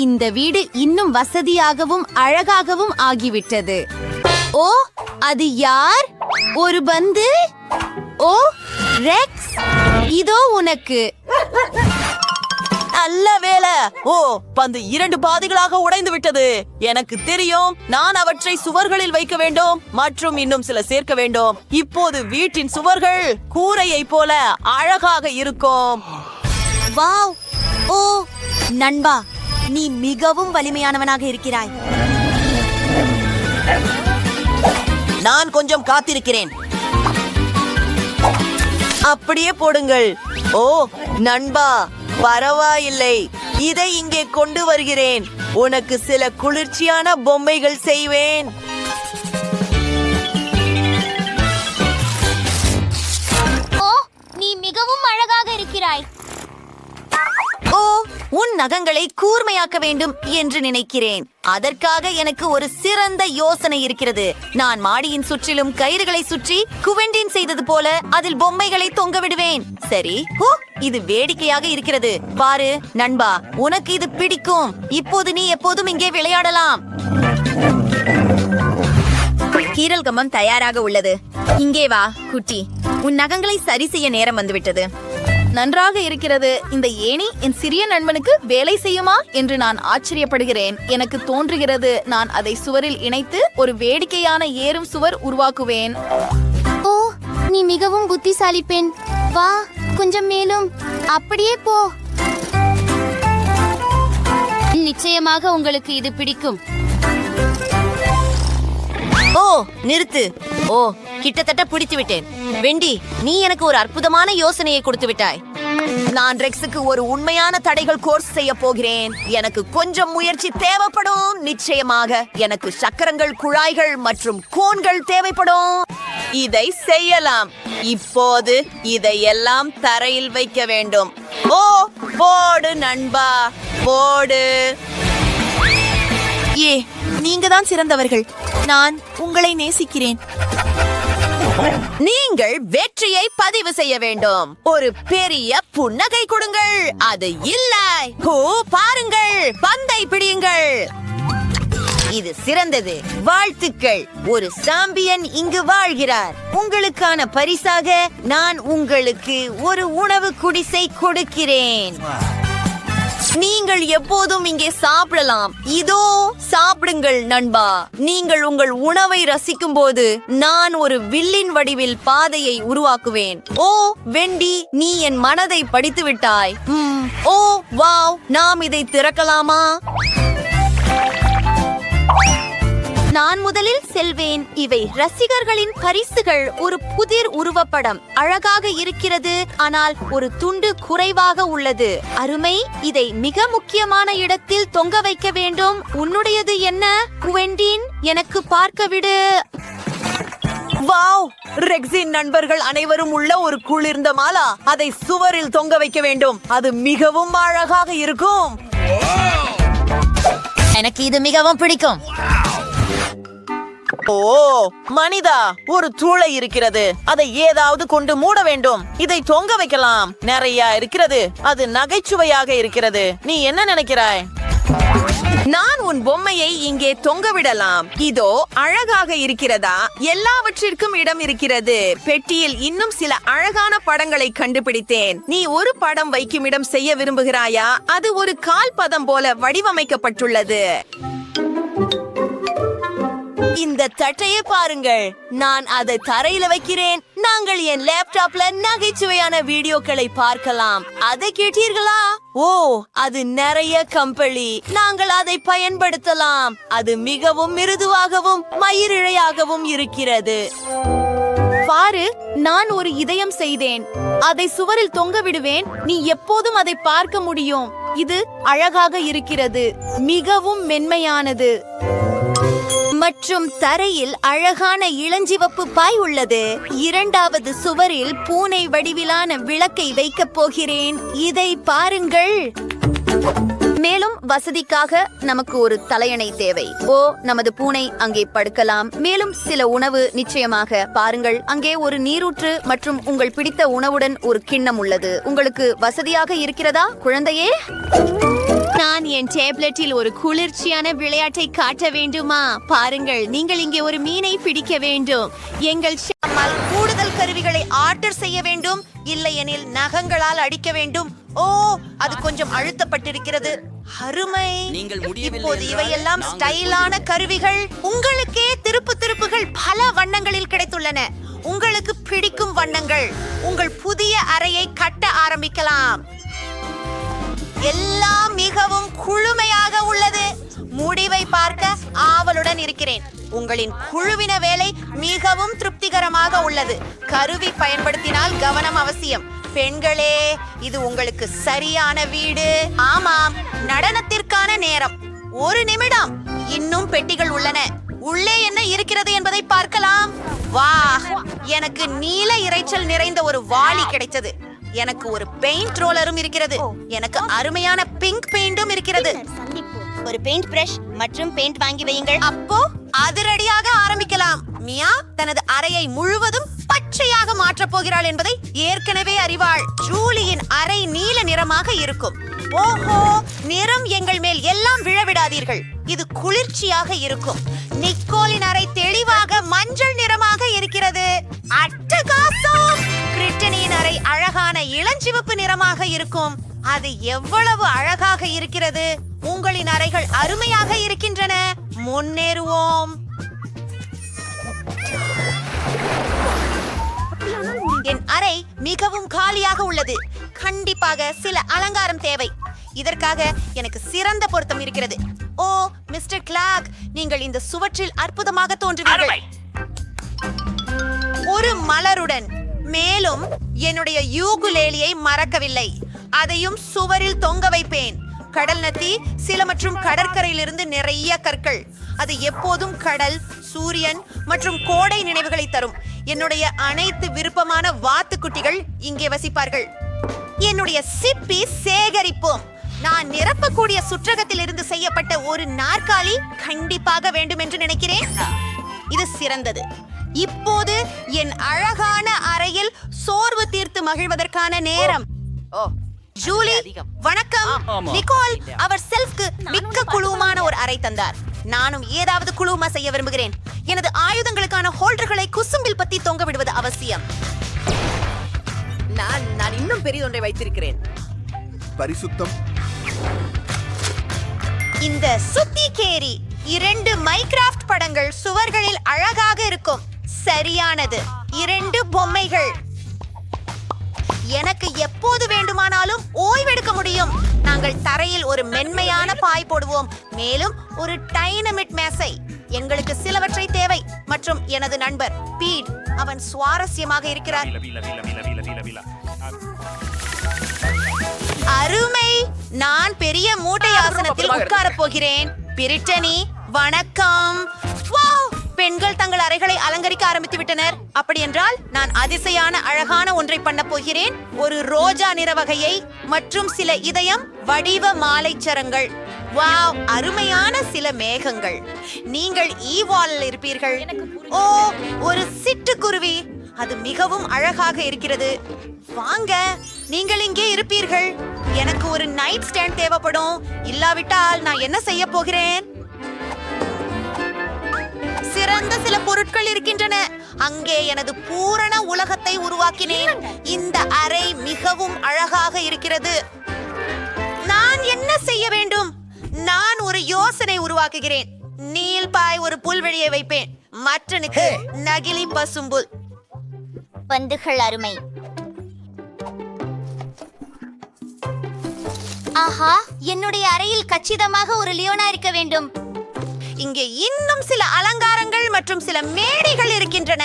இந்த வீடு இன்னும் வசதியாகவும் அழகாகவும் ஆகிவிட்டது. ஓ, அது யார்? ஒரு பந்து. ஓ ரெக்ஸ், இதோ உனக்கு. நல்ல வேலை. ஓ, பந்து 2 பாதிகளாக உடைந்து விட்டது. எனக்கு தெரியும், நான் அவற்றை சுவர்களில் வைக்க வேண்டும் மற்றும் இன்னும் சில சேர்க்க வேண்டும். இப்போது வீட்டின் சுவர்கள் கூரையை போல அழகாக இருக்கும். வாவ். ஓ நண்பா, நீ மிகவும் வலிமையானவனாக இருக்கிறாய். நான் கொஞ்சம் காத்திருக்கிறேன். அப்படியே போடுங்கள். ஓ நண்பா, பரவாயில்லை. இதை இங்கே கொண்டு வருகிறேன். உனக்கு சில குளிர்ச்சியான பொம்மைகள் செய்வேன். ஓ, நீ மிகவும் அழகாக இருக்கிறாய். ஓ, உன் நகங்களை கூர்மையாக்க வேண்டும் என்று நினைக்கிறேன். அதற்காக எனக்கு ஒரு சிறந்த யோசனை இருக்கிறது. நான் மாடியின் சுற்றிலும் கயிறுகளை சுற்றி குவெண்டின் செய்தது போல அதில் பொம்மைகளை தொங்க விடுவேன். சரி, ஓ, இது வேடிக்கையாக இருக்கிறது. பாரு நண்பா, உனக்கு இது பிடிக்கும். இப்போது நீ எப்போதும் இங்கே விளையாடலாம். கீரல் கம்பம் தயாராக உள்ளது. இங்கே வா குட்டி, உன் நகங்களை சரி செய்ய நேரம் வந்துவிட்டது. நன்றாக இருக்கிறது. இந்த ஏணி என் சிறிய நண்பனுக்கு வேலை செய்யுமா என்று நான் ஆச்சரியப்படுகிறேன். எனக்கு தோன்றுகிறது நான் அதை சுவரில் இணைத்து ஒரு வேடிக்கையான ஏறும் சுவர் உருவாக்குவேன். ஓ, நீ மிகவும் புத்திசாலி பெண். வா, கொஞ்சம் மேலும். அப்படியே போ. நிச்சயமாக உங்களுக்கு இது பிடிக்கும். ஓ, நிறுத்து. ஓ, கிட்டத்தட்ட பிடித்து விட்டேன். வெண்டி, நீ எனக்கு ஒரு அற்புதமான யோசனையை கொடுத்து விட்டாய். நான் ரெக்ஸுக்கு ஒரு உண்மையான தடைகள் கோர்ஸ் செய்ய போகிறேன். எனக்கு கொஞ்சம் முயற்சி தேவைப்படும். நிச்சயமாக எனக்கு சக்கரங்கள், குழாய்கள் மற்றும் கோன்கள் தேவைப்படும். இதை செய்யலாம். இப்போது இதையெல்லாம் தரையில் வைக்க வேண்டும். ஓ, போடு நண்பா, போடு. ஏ, நீங்க தான் சிறந்தவர்கள். நான் உங்களை நேசிக்கிறேன். நீங்கள் வெற்றியை பதிவு செய்ய வேண்டும். ஒரு பெரிய புன்னகை கொடுங்கள். அது இல்லை. ஓ, பாருங்கள், பந்தை பிடியுங்கள். இது சிறந்தது. வாழ்த்துக்கள். ஒரு சாம்பியன் இங்கு வாழ்கிறார். உங்களுக்கான பரிசாக நான் உங்களுக்கு ஒரு உணவு குடிசை கொடுக்கிறேன். நீங்கள் எப்போதும் இங்கே சாப்பிடலாம். இதோ சாப்பிடுங்கள் நண்பா. நீங்கள் உங்கள் உணவை ரசிக்கும் போது நான் ஒரு வில்லின் வடிவில் பாதையை உருவாக்குவேன். ஓ வெண்டி, நீ என் மனதை படித்து விட்டாய். ஓ வாவ், நாம் இதை திறக்கலாமா? நான் முதலில் செல்வேன். இவை ரசிகர்களின் பரிசுகள். ஒரு புதிர் உருவப்படம் அழகாக இருக்கிறது, ஆனால் ஒரு துண்டு குறைவாக உள்ளது. அருமை. இதை மிக முக்கியமான இடத்தில் தொங்க வைக்க வேண்டும். உன்னுடையது என்ன குவெண்டின்? எனக்கு பார்க்க விடு. வாவ், ரெக்ஸின் நண்பர்கள் அனைவரும் உள்ள ஒரு குளிர்ந்த மாலா. அதை சுவரில் தொங்க வைக்க வேண்டும். அது மிகவும் அழகாக இருக்கும். எனக்கு இது மிகவும் பிடிக்கும். ஓ மனிதா, ஒரு தூளை இருக்கிறது. அதை ஏதாவது கொண்டு மூட வேண்டும். இதை தொங்க வைக்கலாம். நிறைய இருக்கிறது. அது நகைச்சுவையாக இருக்கிறது. நீ என்ன நினைக்கிறாய்? நான் உன் பொம்மையை இங்கே தொங்க விடலாம். இதோ அழகாக இருக்கிறதா? எல்லாவற்றிற்கும் இடம் இருக்கிறது. பெட்டியில் இன்னும் சில அழகான படங்களை கண்டுபிடித்தேன். நீ ஒரு படம் வைக்கும் இடம் செய்ய விரும்புகிறாயா? அது ஒரு கால்பதம் போல வடிவமைக்கப்பட்டுள்ளது. இந்த தட்டையை பாருங்கள். நான் அதை தரையில வைக்கிறேன். நாங்கள் என் லேப்டாப்ல நகைச்சுவையான வீடியோக்களை பார்க்கலாம். அதை கேட்டீர்களா? ஓ, அது நிறைய கம்பளி. நாங்கள் அதை பயன்படுத்தலாம். அது மிகவும் மிருதுவாகவும் மயிரிழையாகவும் இருக்கிறது. பாரு, நான் ஒரு இதயம் செய்தேன். அதை சுவரில் தொங்க விடுவேன். நீ எப்போதும் அதை பார்க்க முடியும். இது அழகாக இருக்கிறது. மிகவும் மென்மையானது. மற்றும் தரையில் அழகான இளஞ்சிவப்பு பாய் உள்ளது. இரண்டாவது சுவரில் பூனை வடிவிலான விளக்கை வைக்கப் போகிறேன். இதை பாருங்கள். மேலும் வசதிக்காக நமக்கு ஒரு தலையணை தேவை. ஓ, நமது பூனை அங்கே படுக்கலாம். மேலும் சில உணவு நிச்சயமாக. பாருங்கள், அங்கே ஒரு நீரூற்று மற்றும் உங்கள் பிடித்த உணவுடன் ஒரு கிண்ணம் உள்ளது. உங்களுக்கு வசதியாக இருக்கிறதா குழந்தையே? நான் என் டேப்லெட்டில் ஒரு குளிர்ச்சியான விளையாட்டை காட்ட வேண்டுமா? பாருங்கள், நீங்கள் இங்கே ஒரு மீனை பிடிக்க வேண்டும். எங்கள் கூடுதல் கருவிகளை ஆர்டர் செய்ய வேண்டும். இல்லையெனில் நகங்களால் அடிக்க வேண்டும். ஓ, அது கொஞ்சம் அழுத்தப்பட்டிருக்கிறது. அருமை. இப்போது இவையெல்லாம் ஸ்டைலான கருவிகள். உங்களுக்கே திருப்புகள் பல வண்ணங்களில் கிடைத்துள்ளன. உங்களுக்கு பிடிக்கும் வண்ணங்கள். உங்கள் புதிய அறையை கட்ட ஆரம்பிக்கலாம். எல்லாம் மிகவும் குளுமையாக உள்ளது. முடிவை பார்க்க ஆவலுடன் இருக்கிறேன். உங்களின் குழுவின வேலை மிகவும் திருப்திகரமாக உள்ளது. கருவி பயன்படுத்தினால் கவனம் அவசியம். பெண்களே, இது உங்களுக்கு சரியான வீடு. ஆமாம், நடனத்திற்கான நேரம். ஒரு நிமிடம். இன்னும் பெட்டிகள் உள்ளன. உள்ளே என்ன இருக்கிறது என்பதை பார்க்கலாம். வா, எனக்கு நீல இரைச்சல் நிறைந்த ஒரு வாளி கிடைத்தது. எனக்கு ஒரு பெயிண்ட் ரோலரும் இருக்கிறது. எனக்கு அருமையான பிங்க் பெயிண்டும் இருக்கிறது. ஒரு பெயிண்ட் பிரஷ் மற்றும் பெயிண்ட் வாங்கி வையுங்கள். அப்போ அதிரடியாக ஆரம்பிக்கலாம். மியா தனது அறையை முழுவதும் பச்சையாக மாற்றப் போகிறாள் என்பதை ஏற்கனவே அறிவாள். ஜூலியின் அறை நீல நிறமாக இருக்கும். ஓஹோ, நிறம் எங்கள் மேல் எல்லாம் விழவிடாதீர்கள். இது குளிர்ச்சியாக இருக்கும். நிக்கோலின் அறை தெளிவாக மஞ்சள் நிறமாக இருக்கிறது. அட்டகாசம்! பிரிட்டனியின் அறை அழகான இளஞ்சிவப்பு நிறமாக இருக்கும். அது எவ்வளவு அழகாக இருக்கிறது. உங்களின் அறைகள் அருமையாக இருக்கின்றன. முன்னேறுவோம். என் அறை மிகவும் காலியாக உள்ளது. கண்டிப்பாக சில அலங்காரம் தேவை. இதற்காக எனக்கு சிறந்த பொருத்தம் இருக்கிறது. ஓ மிஸ்டர் கிளாக், நீங்கள் இந்த சுவற்றில் அற்புதமாக தோன்றுவீர்கள். ஒரு மலருடன். மேலும் என்னுடைய யூகுலேலியை மறக்கவில்லை. அதையும் சுவரில் தொங்க வைப்பேன். கடல் நத்தி, சில மற்றும் கடற்கரையிலிருந்து நிறைய கற்கள். அது எப்போதும் கடல், சூரியன் மற்றும் கோடை நினைவுகளை தரும். என்னுடைய அனைத்து விருப்பமான வாத்துக்குட்டிகள் இங்கே வசிப்பார்கள். என்னுடைய சிப்பி சேகரிப்போம். நான் நிரப்பக்கூடிய சுற்றகத்தில் இருந்து செய்யப்பட்ட ஒரு நாற்காலி கண்டிப்பாக வேண்டும் என்று நினைக்கிறேன். இது சிறந்தது. இப்போது என் அழகான அறையில் சோர்வு தீர்த்து மகிழ்வதற்கான நேரம். ஜூலி, வணக்கம். நிக்கோல் அவர் செல்ஃப்க்கு மிக்க குழுவுமான ஒரு அறை தந்தார். நானும் ஏதாவது குழுவுமா செய்ய விரும்புகிறேன். எனது ஆயுதங்களுக்கான ஹோல்டர்களை குசும்பில் பத்தி தொங்க விடுவது அவசியம். நான் இன்னும் பெரியதொன்றை வைத்திருக்கிறேன். பரிசுத்தம். இந்த சுத்தி கேரி 2 மைக்ராஃப்ட் படங்கள் சுவர்களில் அழகாக இருக்கும். சரியானது. 2 பொம்மைகள். எனக்கு எப்போது வேண்டுமானாலும் ஓய்வெடுக்க முடியும். நாங்கள் தரையில் ஒரு மென்மையான பாய் போடுவோம். மேலும் ஒரு டைனமிட் மேசை. எங்களுக்கு சிலவற்றை தேவை. மற்றும் எனது நண்பர் பீட், அவன் சுவாரஸ்யமாக இருக்கிறார். அருமை. நான் பெரிய மூட்டை ஆசனத்தில் உட்காரப் போகிறேன். பிரிட்டனி, வணக்கம். வாவ், பெண்கள் தங்கள் அறைகளை அலங்கரிக்க ஆரம்பித்து விட்டனர். அப்படி என்றால் நான் அதிசயான அழகான ஒன்றை பண்ண போகிறேன். ஒரு ரோஜா நிற வகையை மற்றும் சில இதயம் வடிவ மாலைச்சரங்கள். வாவ், அருமையான சில மேகங்கள். நீங்கள் ஈவாலில் இருப்பீர்கள். ஓ, ஒரு சிட்டுக்குருவி. அது மிகவும் அழகாக இருக்கிறது. வாங்க, நீங்கள் இங்கே இருப்பீர்கள். எனக்கு ஒரு நைட் ஸ்டாண்ட் தேவைப்படும். இல்லாவிட்டால் நான் என்ன செய்ய போகிறேன்? சிறந்த சில பொருட்கள் இருக்கின்றன. அங்கே எனது பூரண உலகத்தை உருவாக்கினேன். இந்த அறை மிகவும் அழகாக இருக்கிறது. நான் என்ன செய்ய வேண்டும்? நான் ஒரு யோசனை உருவாக்குகிறேன். நீல்பாய் ஒரு புல்வெளியை வைப்பேன். மற்றனுக்கு நகிலி பசும்புல். பந்துகள் அருமை. ஆஹா, என்னுடைய அறையில் கச்சிதமாக ஒரு லியோனா இருக்க வேண்டும். இங்கே இன்னும் சில அலங்காரங்கள் மற்றும் சில மேடைகள் இருக்கின்றன.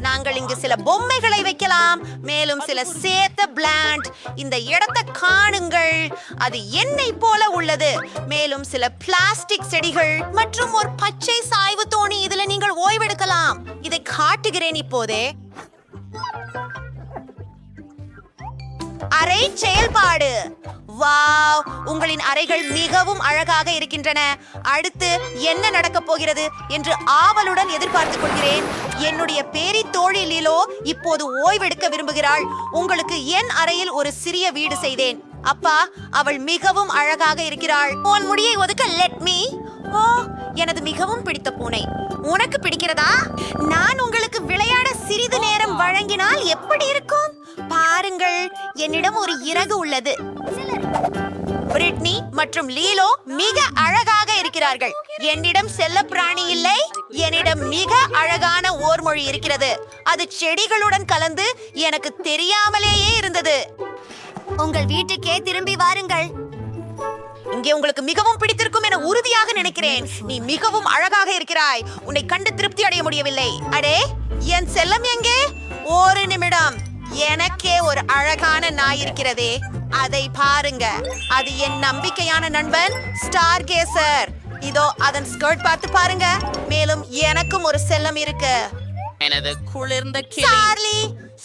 நாங்கள் இங்கு சில பொம்மைகளை வைக்கலாம். மேலும் சில சேத்த பிளாண்ட். இந்த இடத்தை காணுங்கள். அது எண்ணெய் போல உள்ளது. மேலும் சில பிளாஸ்டிக் செடிகள் மற்றும் ஒரு பச்சை சாய்வு தோணி. இதுல நீங்கள் ஓய்வெடுக்கலாம். இதை காட்டுகிறேன் இப்போதே. அறை செயல்பாடு. வாவ், உங்களின் அறைகள் மிகவும் அழகாக இருக்கின்றன. அடுத்து என்ன நடக்கப் போகிறது என்று ஆவலுடன் எதிர்பார்த்துக் கொள்கிறேன். என்னுடைய பேரி தோழி லீலோ இப்போது ஓய்வெடுக்க விரும்புகிறாள். உங்களுக்கு என் அறையில் ஒரு சிறிய வீடு செய்தேன். அப்பா, அவள் மிகவும் அழகாக இருக்கிறாள். உன் முடியை ஒதுக்க லெட் மீ. ஓ, எனது மிகவும் பிடித்த பூனை. உனக்கு பிடிக்கிறதா? நான் உங்களுக்கு விளையாட சிறிது நேரம் வழங்கினால் எப்படி இருக்கும்? பாருங்கள், என்னிடம் ஒரு இறகு உள்ளது. பிரிட்னி மற்றும் லீலோ மிக அழகாக இருக்கிறார்கள். என்னிடம் செல்ல பிராணி இல்லை. என்னிடம் மிக அழகான ஓர்மொழி இருக்கிறது. அது செடிகளுடன் கலந்து எனக்கு தெரியாமலேயே இருந்தது. உங்கள் வீட்டுக்கே திரும்பி வாருங்கள். இங்கே உங்களுக்கு மிகவும் பிடித்திருக்கும் என உறுதியாக நினைக்கிறேன். நீ மிகவும் அழகாக இருக்கிறாய். உன்னை கண்டு திருப்தி அடைய முடியவில்லை. அடே, என் செல்லம் எங்கே? ஒரு நிமிடம். எனக்கே ஒரு அழகான நாய் இருக்கிறதே, அதை பாருங்க. அது என் நம்பிக்கையான நண்பன் ஸ்டார் கேசர். இதோ அதன் ஸ்கர்ட் பார்த்து பாருங்க. மேலும் எனக்கும் ஒரு செல்லம் இருக்கு. எனது குளிர்ந்த சார்லி,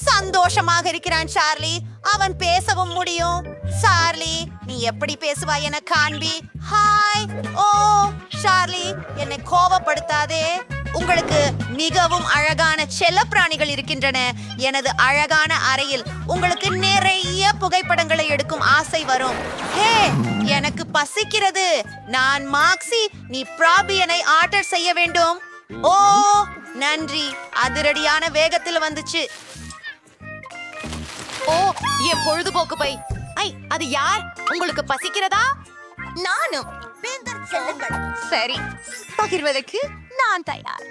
சந்தோஷமாக இருக்கிறான் சார்லி. அவன் பேசவும் முடியும். சார்லி, நீ எப்படி பேசுவாய் என காண்பி. ஹாய். ஓ சார்லி, என்னை கோபப்படுத்தாதே. உங்களுக்கு மிகவும் அழகான செல்லப்பிராணிகள் இருக்கின்றன. எனது அழகான அறையில் உங்களுக்கு நிறைய புகைப்படங்களை எடுக்கும் ஆசை வரும். ஹே, எனக்கு பசிக்கிறது. நான் மாக்ஸி, நீ ப்ராபியனை ஆர்டர் செய்ய வேண்டும். ஓ நன்றி, அதிரடியான வேகத்தில் வந்துச்சு. ஓ, என் பொழுதுபோக்கு பை. ஐ, அது யார்? உங்களுக்கு பசிக்கிறதா? நானும். செல்லுங்கள். சரி, பகிர்வதற்கு நான் தயார்.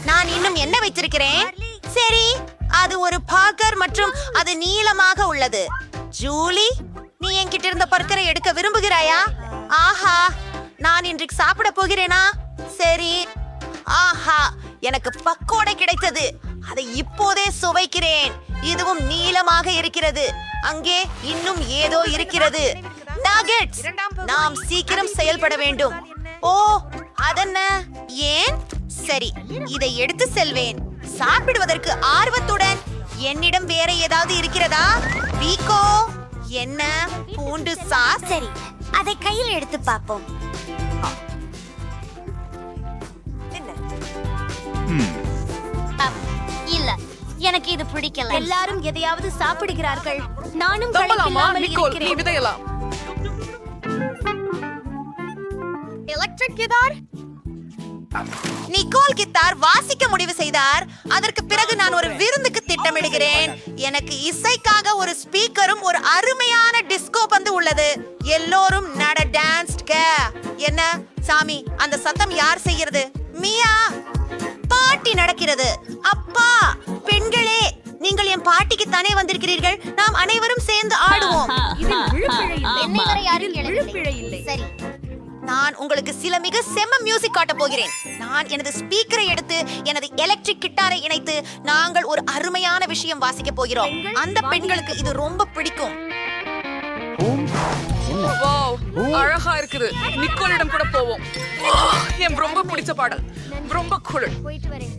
நான் இன்னும் என்ன வைத்திருக்கிறேன்? சரி, அது ஒரு பார்க்கர் மற்றும் அது நீளமாக உள்ளது. ஜூலி, நீ என்கிட்ட இருந்த பர்கரை எடுக்க விரும்புகிறாயா? ஆஹா, நான் இன்றைக்கு சாப்பிட போகிறேனா? சரி. ஆஹா, எனக்கு பக்கோடை கிடைத்தது. அதை இப்போதே சுவைக்கிறேன். இதுவும் நீளமாக இருக்கிறது. அங்கே இன்னும் ஏதோ இருக்கிறது. நகெட்ஸ். நாம் சீக்கிரம் செயல்பட வேண்டும். ஓ, அதென்ன? ஏன்? சரி, இதை எடுத்து செல்வேன். சாப்பிடுவதற்கு ஆர்வத்துடன். என்னிடம் வேற ஏதாவது இருக்கிறதா? வீக்கோ, என்ன? பூண்டு சாஸ். சரி, அதை கையில் எடுத்து பார்ப்போம். இல்ல, எனக்கு இது பிடிக்கல. எல்லாரும் எதையாவது சாப்பிடுகிறார்கள். நானும் களைப்பில்லாமல் இருக்கிறேன். Electric guitar. நிக்கோல் கித்தார் வாசிக்க முடிவு செய்தார். அதற்கு பிறகு நான் ஒரு விருந்துக்கு திட்டமிடுகிறேன். எனக்கு இசைக்காக ஒரு ஸ்பீக்கரும் ஒரு அருமையான டிஸ்கோ பந்து உள்ளது. எல்லோரும் நட டான்ஸ். என்ன சாமி, அந்த சத்தம் யார் செய்கிறது? மியா. பாட்டி நடக்கிறது. அப்பா, பெண்களே, நீங்கள் என் பாட்டிக்கு தானே வந்திருக்கிறீர்கள். நாம் அனைவரும் சேர்ந்து ஆடுவோம். என்னை வரை யாரும் எழவில்லை. சரி, நான் உங்களுக்கு சில மிக செம்ம மியூசிக் காட்ட போகிறேன். நான் எனது ஸ்பீக்கரை எடுத்து எனது எலக்ட்ரிக் கிட்டாரை இணைத்து நாங்கள் ஒரு அருமையான விஷயம் வாசிக்க போகிறோம். அந்த பெண்களுக்கு இது ரொம்ப பிடிக்கும். வாவ், அழகா இருக்குது. நிக்கோலிடம் கூட போவோம். என் ரொம்ப பிடிச்ச பாடல். ரொம்ப குளிர். போயிட்டு வரேன்.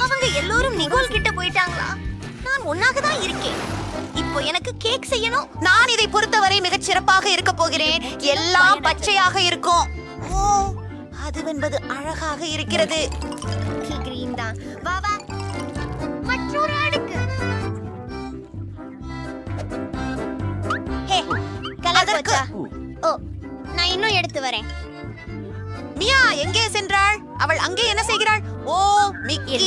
அவங்க எல்லோரும் நிக்கோல் கிட்ட போயிட்டாங்களா? நான் ஒன்னாக தான் இருக்கேன். இப்போ எனக்கு கேக் செய்யணும். நான் இதை பொறுத்தவரை மிகச் சிறப்பாக இருக்க போகிறேன். எல்லாம் பச்சையாக இருக்கும். ஓ, அதுவென்பது அழகாக இருக்கிறது. கிரீன் தான். வா வா, மற்றொரு அடுக்கு. ஹே, கலர் போச்சா? ஓ, நான் இன்னும் எடுத்து வரேன். மியா எங்கே சென்றாள்? அவள் அங்கே என்ன செய்கிறாள்? ஓ, மிக்கி.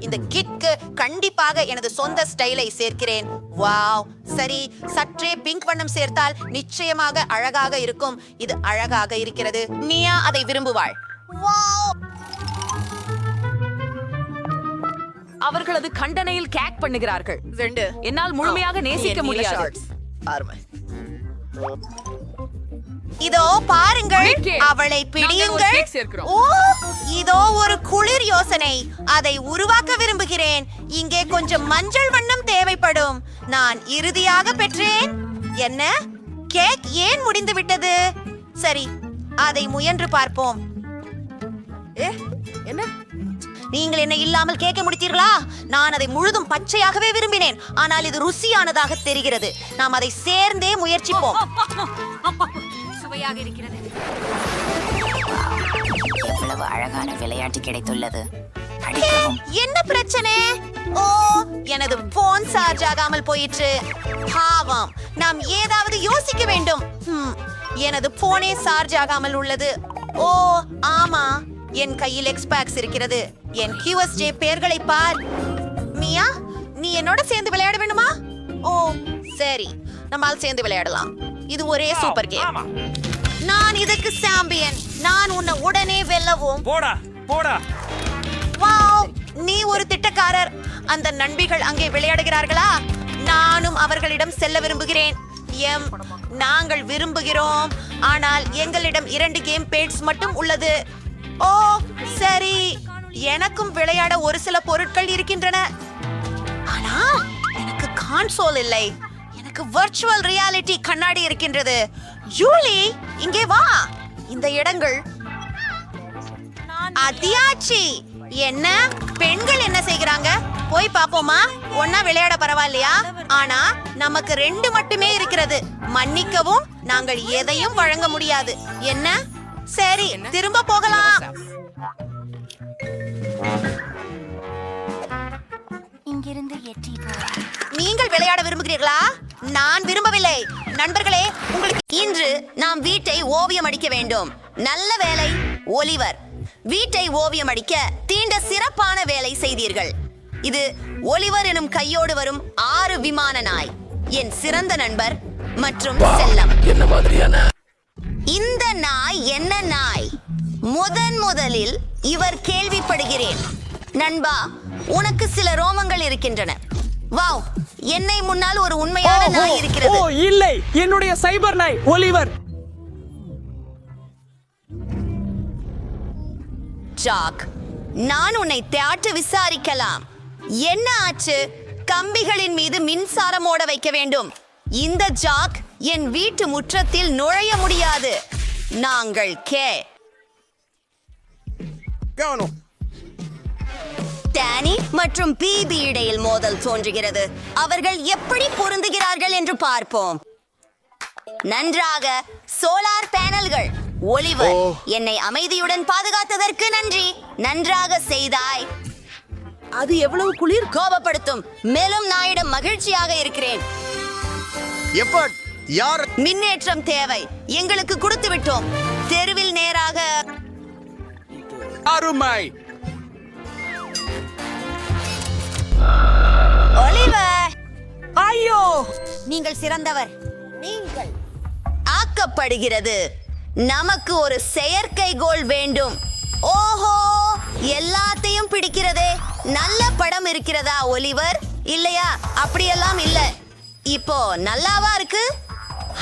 இந்த கிட்க்கு கண்டிப்பாக எனது சொந்த ஸ்டைலை சேர்க்கிறேன். வாவ், சரி, சற்றே பிங்க் வண்ணம் சேர்த்தால் நிச்சயமாக அழகாக இருக்கும். இது அழகாக இருக்கிறது. மியா அதை விரும்புவாள். வாவ், அவர்களது கண்டனையில் கேக் பண்ணுகிறார்கள். என்னால் முழுமையாக நேசிக்க முடியாது. இதோ பாருங்கள், அவளை பிடியுங்கள். ஓ, இதோ ஒரு குளிர் யோசனை. அதை உருவாக்க விரும்புகிறேன். இங்கே கொஞ்சம் மஞ்சள் வண்ணம் தேவைப்படும். நான் இறுதியாக பெற்றேன். என்ன? கேக் ஏன் முடிந்து விட்டது? சரி, அதை முயன்று பார்ப்போம். என்ன? நீங்கள் என்ன இல்லாமல் கேட்க முடித்தீர்களா? நான் அதை முழுதும் பச்சையாகவே விரும்பினேன். ஆனால் இது ருசியானதாக தெரிகிறது. நாம் அதை சேர்ந்தே முயற்சிப்போம். சுவையாக இருக்கிறது. எவ்வளவு அழகான விளையாட்டு கிடைத்துள்ளது. என்ன பிரச்சனை? ஓ, எனது போன் சார்ஜ் ஆகாமல் போயிற்று. பாவம், நாம் ஏதாவது யோசிக்க வேண்டும். எனது போனே சார்ஜ் ஆகாமல் உள்ளது. ஓ ஆமா, என் கையில் எக்ஸ்பாக்ஸ் இருக்கிறது. என் QSJ பெயர்களை பார். மியா, நீ என்னோட சேர்ந்து விளையாட வேண்டுமா? ஓ சரி, நம்மால் சேர்ந்து விளையாடலாம். இது ஒரே சூப்பர் கேம். நான் இதுக்கு சாம்பியன். நான் உன்னை உடனே வெல்லவும். போடா போடா. வாவ், நீ ஒரு திட்டக்காரர். அந்த நண்பிகள் அங்கே விளையாடுகிறார்களா? நானும் அவர்களிடம் செல்ல விரும்புகிறேன். நாங்கள் விரும்புகிறோம், ஆனால் எங்களிடம் 2 கேம் பேட்ஸ் மட்டும் உள்ளது. ஓ சரி, எனக்கும் விளையாட ஒரு சில பொருட்கள் இருக்கின்றன. ஆனால் எனக்கு கான்சோல் இல்லை. எனக்கு வர்ச்சுவல் ரியாலிட்டி கண்ணாடி இருக்கின்றது. ஜூலி, இங்கே வா. இந்த இடங்கள். நான் அதியாச்சி என்ன பெண்கள் என்ன செய்கிறாங்க போய் பாப்போமா ஒன்னா விளையாட பரவாயில்லையா ஆனா நமக்கு 2 மட்டுமே இருக்கிறது மன்னிக்கவும் நாங்கள் எதையும் வழங்க முடியாது என்ன சரி திரும்ப போகலாம் இங்கிருந்து எட்டி நீங்கள் விளையாட விரும்புகிறீர்களா நான் விரும்பவில்லை நண்பர்களே உங்களுக்கு இன்று நாம் வீட்டை ஓவியம் அடிக்க வேண்டும் நல்ல வேலை ஒலிவர் வீட்டை ஓவியம் அடிக்க தீண்ட சிறப்பான வேலை செய்தீர்கள் இது ஒலிவர் எனும் கையோடு வரும் 6 விமான நாய் என் சிறந்த நண்பர் மற்றும் செல்லம் இந்த நாய் என்ன நாய் முதலில் இவர் கேள்விப்படுகிறேன் நண்பா உனக்கு சில ரோமங்கள் இருக்கின்றன வாவ் என்னை முன்னால் ஒரு உண்மையான நாய் இருக்கிறது இல்லை என்னுடைய சைபர் நாய் ஒலிவர். ஜாக் நான் உன்னை தேற்ற விசாரிக்கலாம் என்ன ஆச்சு கம்பிகளின் மீது மின்சாரம் ஓட வைக்க வேண்டும் இந்த ஜாக் என் வீட்டு முற்றத்தில் நுழைய முடியாது நாங்கள் டேனி மற்றும் பிபி இடையில் மோதல் தோன்றுகிறது அவர்கள் எப்படி பொருந்துகிறார்கள் என்று பார்ப்போம் நன்றாக சோலார் பேனல்கள் ஒலிவர் என்னை அமைதியுடன் பாதுகாத்ததற்கு நன்றி நன்றாக செய்தாய் அது எவ்வளவு குளிர் கோபப்படுத்தும் மேலும் நாயிடம் மகிழ்ச்சியாக இருக்கிறேன் மின்னேற்றம் தேவை எங்களுக்கு கொடுத்து விட்டோம் தெருவில் நேராக அருமை ஒலிவர் ஐயோ நீங்கள் சிறந்தவர் நீங்கள் ஆக்கப்படுகிறது நமக்கு ஒரு செயற்கை கோல் வேண்டும் ஓஹோ எல்லாத்தையும் பிடிக்கிறதே நல்ல படம் இருக்கிறதா ஒலிவர் இல்லையா அப்படியெல்லாம் இல்ல இப்போ நல்லாவா இருக்கு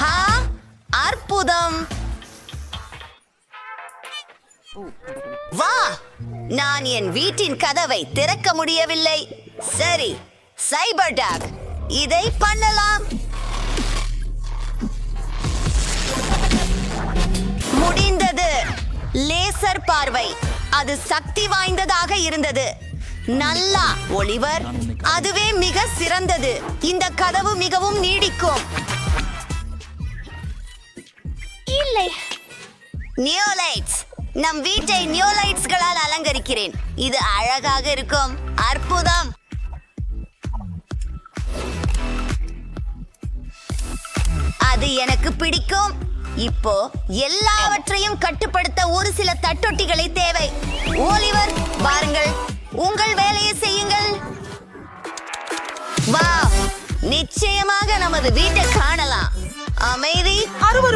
ஹா அற்புதம் வா நான் என் வீட்டின் கதவை திறக்க முடியவில்லை சரி சைபர் டாக் இதை பண்ணலாம் முடிந்தது லேசர் பார்வை அது சக்தி வாய்ந்ததாக இருந்தது நல்லா ஒலிவர் அதுவே மிக சிறந்தது இந்த கதவு மிகவும் நீடிக்கும் இல்லை நியோலைட்ஸ் நம் வீட்டை நியோலைட்ஸ்களால் அலங்கரிக்கிறேன் இது அழகாக இருக்கும் அற்புதம் அது எனக்கு பிடிக்கும் இப்போ எல்லாவற்றையும் கட்டுப்படுத்த ஒரு சில தட்டொட்டிகளை தேவை ஒலிவர் பாருங்கள் உங்கள் வேலையை செய்யுங்கள் வா நிச்சயமாக நமது வீட்டை காணலாம் அமைதி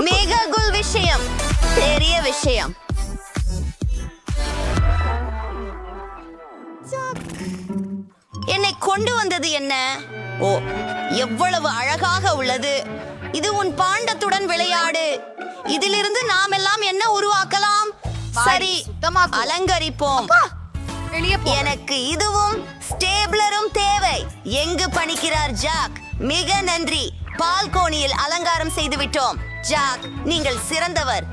மிக குல் விஷயம் பெரிய விஷயம் என்னை கொண்டு வந்தது என்ன ஓ எவ்வளவு அழகாக உள்ளது இது உன் பாண்டத்துடன் விளையாடு இதிலிருந்து நாம் எல்லாம் என்ன உருவாக்கலாம் சரி அலங்கரிப்போம் எனக்கு இதுவும் ஸ்டேபிளரும் தேவை எங்கு பணிக்கிறார் ஜாக் மிக நன்றி பால்கோனியில் அலங்காரம் செய்து விட்டோம் ஜாக் நீங்கள் சிறந்தவர்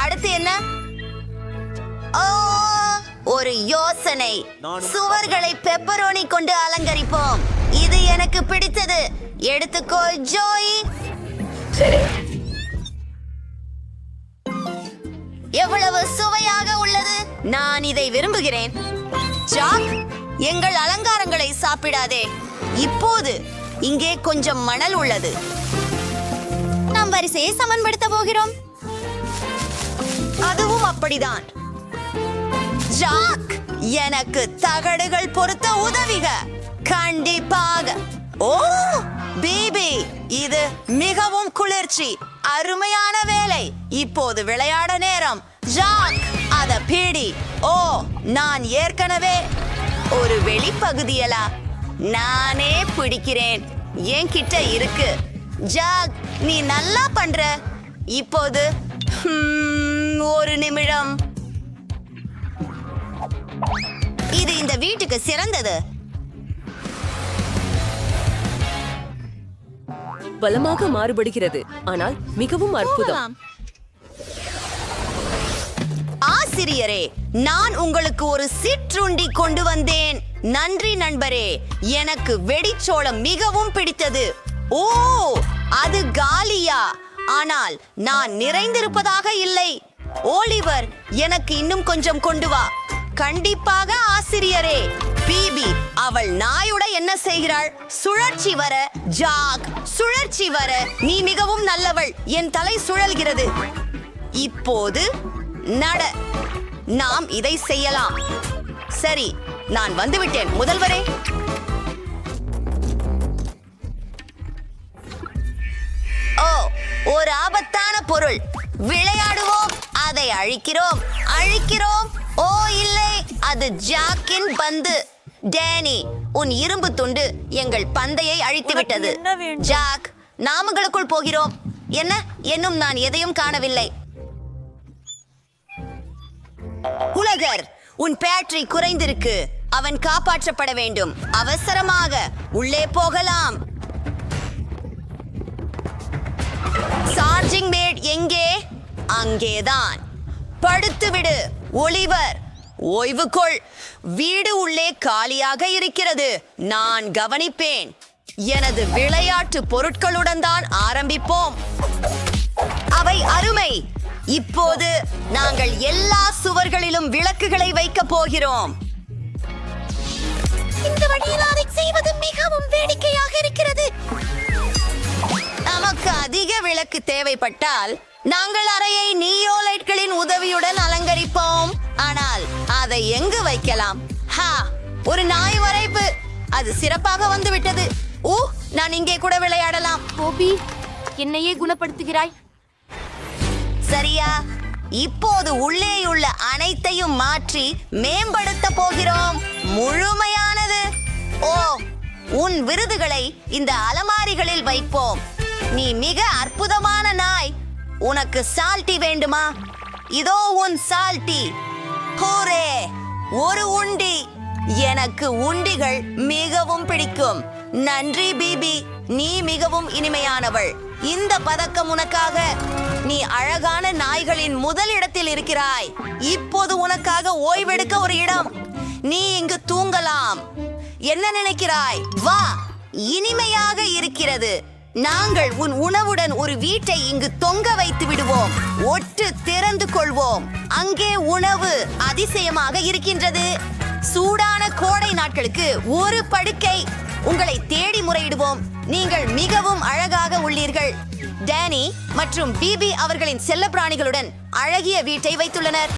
அடுத்து என்ன ஓ ஒரு யோசனை சுவர்களை பெப்பரோனி கொண்டு அலங்கரிப்போம் இது எனக்கு பிடித்தது எடுத்துக்கோ ஜோய் எவ்வளவு சுவையாக உள்ளது நான் இதை விரும்புகிறேன் ஜாக் எங்கள் அலங்காரங்களை சாப்பிடாதே இப்போது இங்கே கொஞ்சம் மணல் உள்ளது நாம் வரிசையை சமன்படுத்த போகிறோம் அதுவும் அப்படிதான் ஜாக் எனக்கு தகடுகள் பொறுத்த உதவிக கண்டிப்பாக ஓ பேபி இது மிகவும் குளிர்ச்சி அருமையான வேலை இப்போது விளையாட நேரம் ஜாக் அத பீடி ஓ நான் ஏற்கனவே ஒரு வெளிப்பகுதியலா நானே பிடிக்கிறேன் என்கிட்ட இருக்கு ஜாக் நீ நல்லா பண்ற இப்போது ஒரு நிமிடம் இது இந்த வீட்டுக்கு சிறந்தது பலமாக மாறுபடுகிறது ஆனால் மிகவும் அற்புதம் ஆசிரியரே, நான் உங்களுக்கு ஒரு சிற்றுண்டி கொண்டு வந்தேன். நன்றி நண்பரே, எனக்கு வெடிச்சோளம் மிகவும் பிடித்தது. ஓ, அது காலியா? ஆனால் நான் நிறைந்திருப்பதாக இல்லை. ஓலிவர், எனக்கு இன்னும் கொஞ்சம் கொண்டு வா. கண்டிப்பாக ஆசிரியரே. பிபி, அவள் நாயுட என்ன செய்கிறாள்? சுழற்சி வர. ஜாக், சுழற்சி வர. நீ மிகவும் நல்லவள். என் தலை சுழல்கிறது. இப்போது நட. நாம் இதை செய்யலாம். சரி, நான் வந்துவிட்டேன் முதல்வரே. ஓ, ஒரு ஆபத்தான பொருள். விளையாடுவோம். அதை அழிக்கிறோம். ஓ இல்லை, அது ஜாக்கின் பந்து. டேனி, உன் இரும்பு துண்டு எங்கள் பந்தையை அழித்து விட்டது. ஜாக், நாமங்களுக்குள் போகிறோம். என்ன? இன்னும் நான் எதையும் காணவில்லை. உலகர், உன் பேட்டரி குறைந்திருக்கு. அவன் காப்பாற்றப்பட வேண்டும். அவசரமாக உள்ளே போகலாம். சார்ஜிங் மேட் எங்கே? அங்கேதான். படுத்துவிடு ஒலிவர். ஓய்வு கொள். வீடு உள்ளே காலியாக இருக்கிறது. நான் கவனிப்பேன். எனது விளையாட்டு பொருட்களுடன் தான் ஆரம்பிப்போம். அவை அருமை. இப்போது நாங்கள் எல்லா சுவர்களிலும் விளக்குகளை வைக்க போகிறோம். இந்த வழியில் அதை செய்வது மிகவும் வேடிக்கையாக இருக்கிறது. நமக்கு அதிக விளக்கு தேவைப்பட்டால் நாங்கள் அறையை நியோலைட்களின் உதவியுடன் அலங்கரிப்போம். ஆனால் அதை எங்கு வைக்கலாம்? ஒரு நாய் வரைப்பு. அது சிறப்பாக வந்துவிட்டது. நான் இங்கே கூட விளையாடலாம். கோபி, என்னையே குணப்படுத்துகிறாய். சரியா? இப்போது உள்ளேயுள்ள அனைத்தையும் மாற்றி மேம்படுத்த போகிறோம். முழுமையானது. ஓ, உன் விருதுகளை இந்த அலமாரிகளில் வைப்போம். நீ மிக அற்புதமான நாய். உனக்கு சால்ட்டி வேண்டுமா? இதோ உன் சால்ட்டி. ஹூரே, ஒரு உண்டி. எனக்கு உண்டிகள் மிகவும் பிடிக்கும். நன்றி பிபி, நீ மிகவும் இனிமையானவள். இந்த பதக்கம் உனக்காக. நீ அழகான நாய்களின் முதல் இடத்தில் இருக்கிறாய். இப்போது உனக்காக ஓய்வெடுக்க ஒரு இடம். நீ இங்கு தூங்கலாம். என்ன நினைக்கிறாய்? வா, இனிமையாக இருக்கிறது. நாங்கள் உன் உணவுடன் ஒரு வீட்டை இங்கு தொங்க வைத்து விடுவோம். ஒட்டு திறந்து கொள்வோம். அங்கே உணவு அதிசயமாக இருக்கின்றது. சூடான கோடை நாட்களுக்கு ஒரு படுக்கை. உங்களை தேடி முறையிடுவோம். நீங்கள் மிகவும் அழகாக உள்ளீர்கள். டேனி மற்றும் பிபி அவர்களின் செல்லப்பிராணிகளுடன் அழகிய வீட்டை வைத்துள்ளனர்.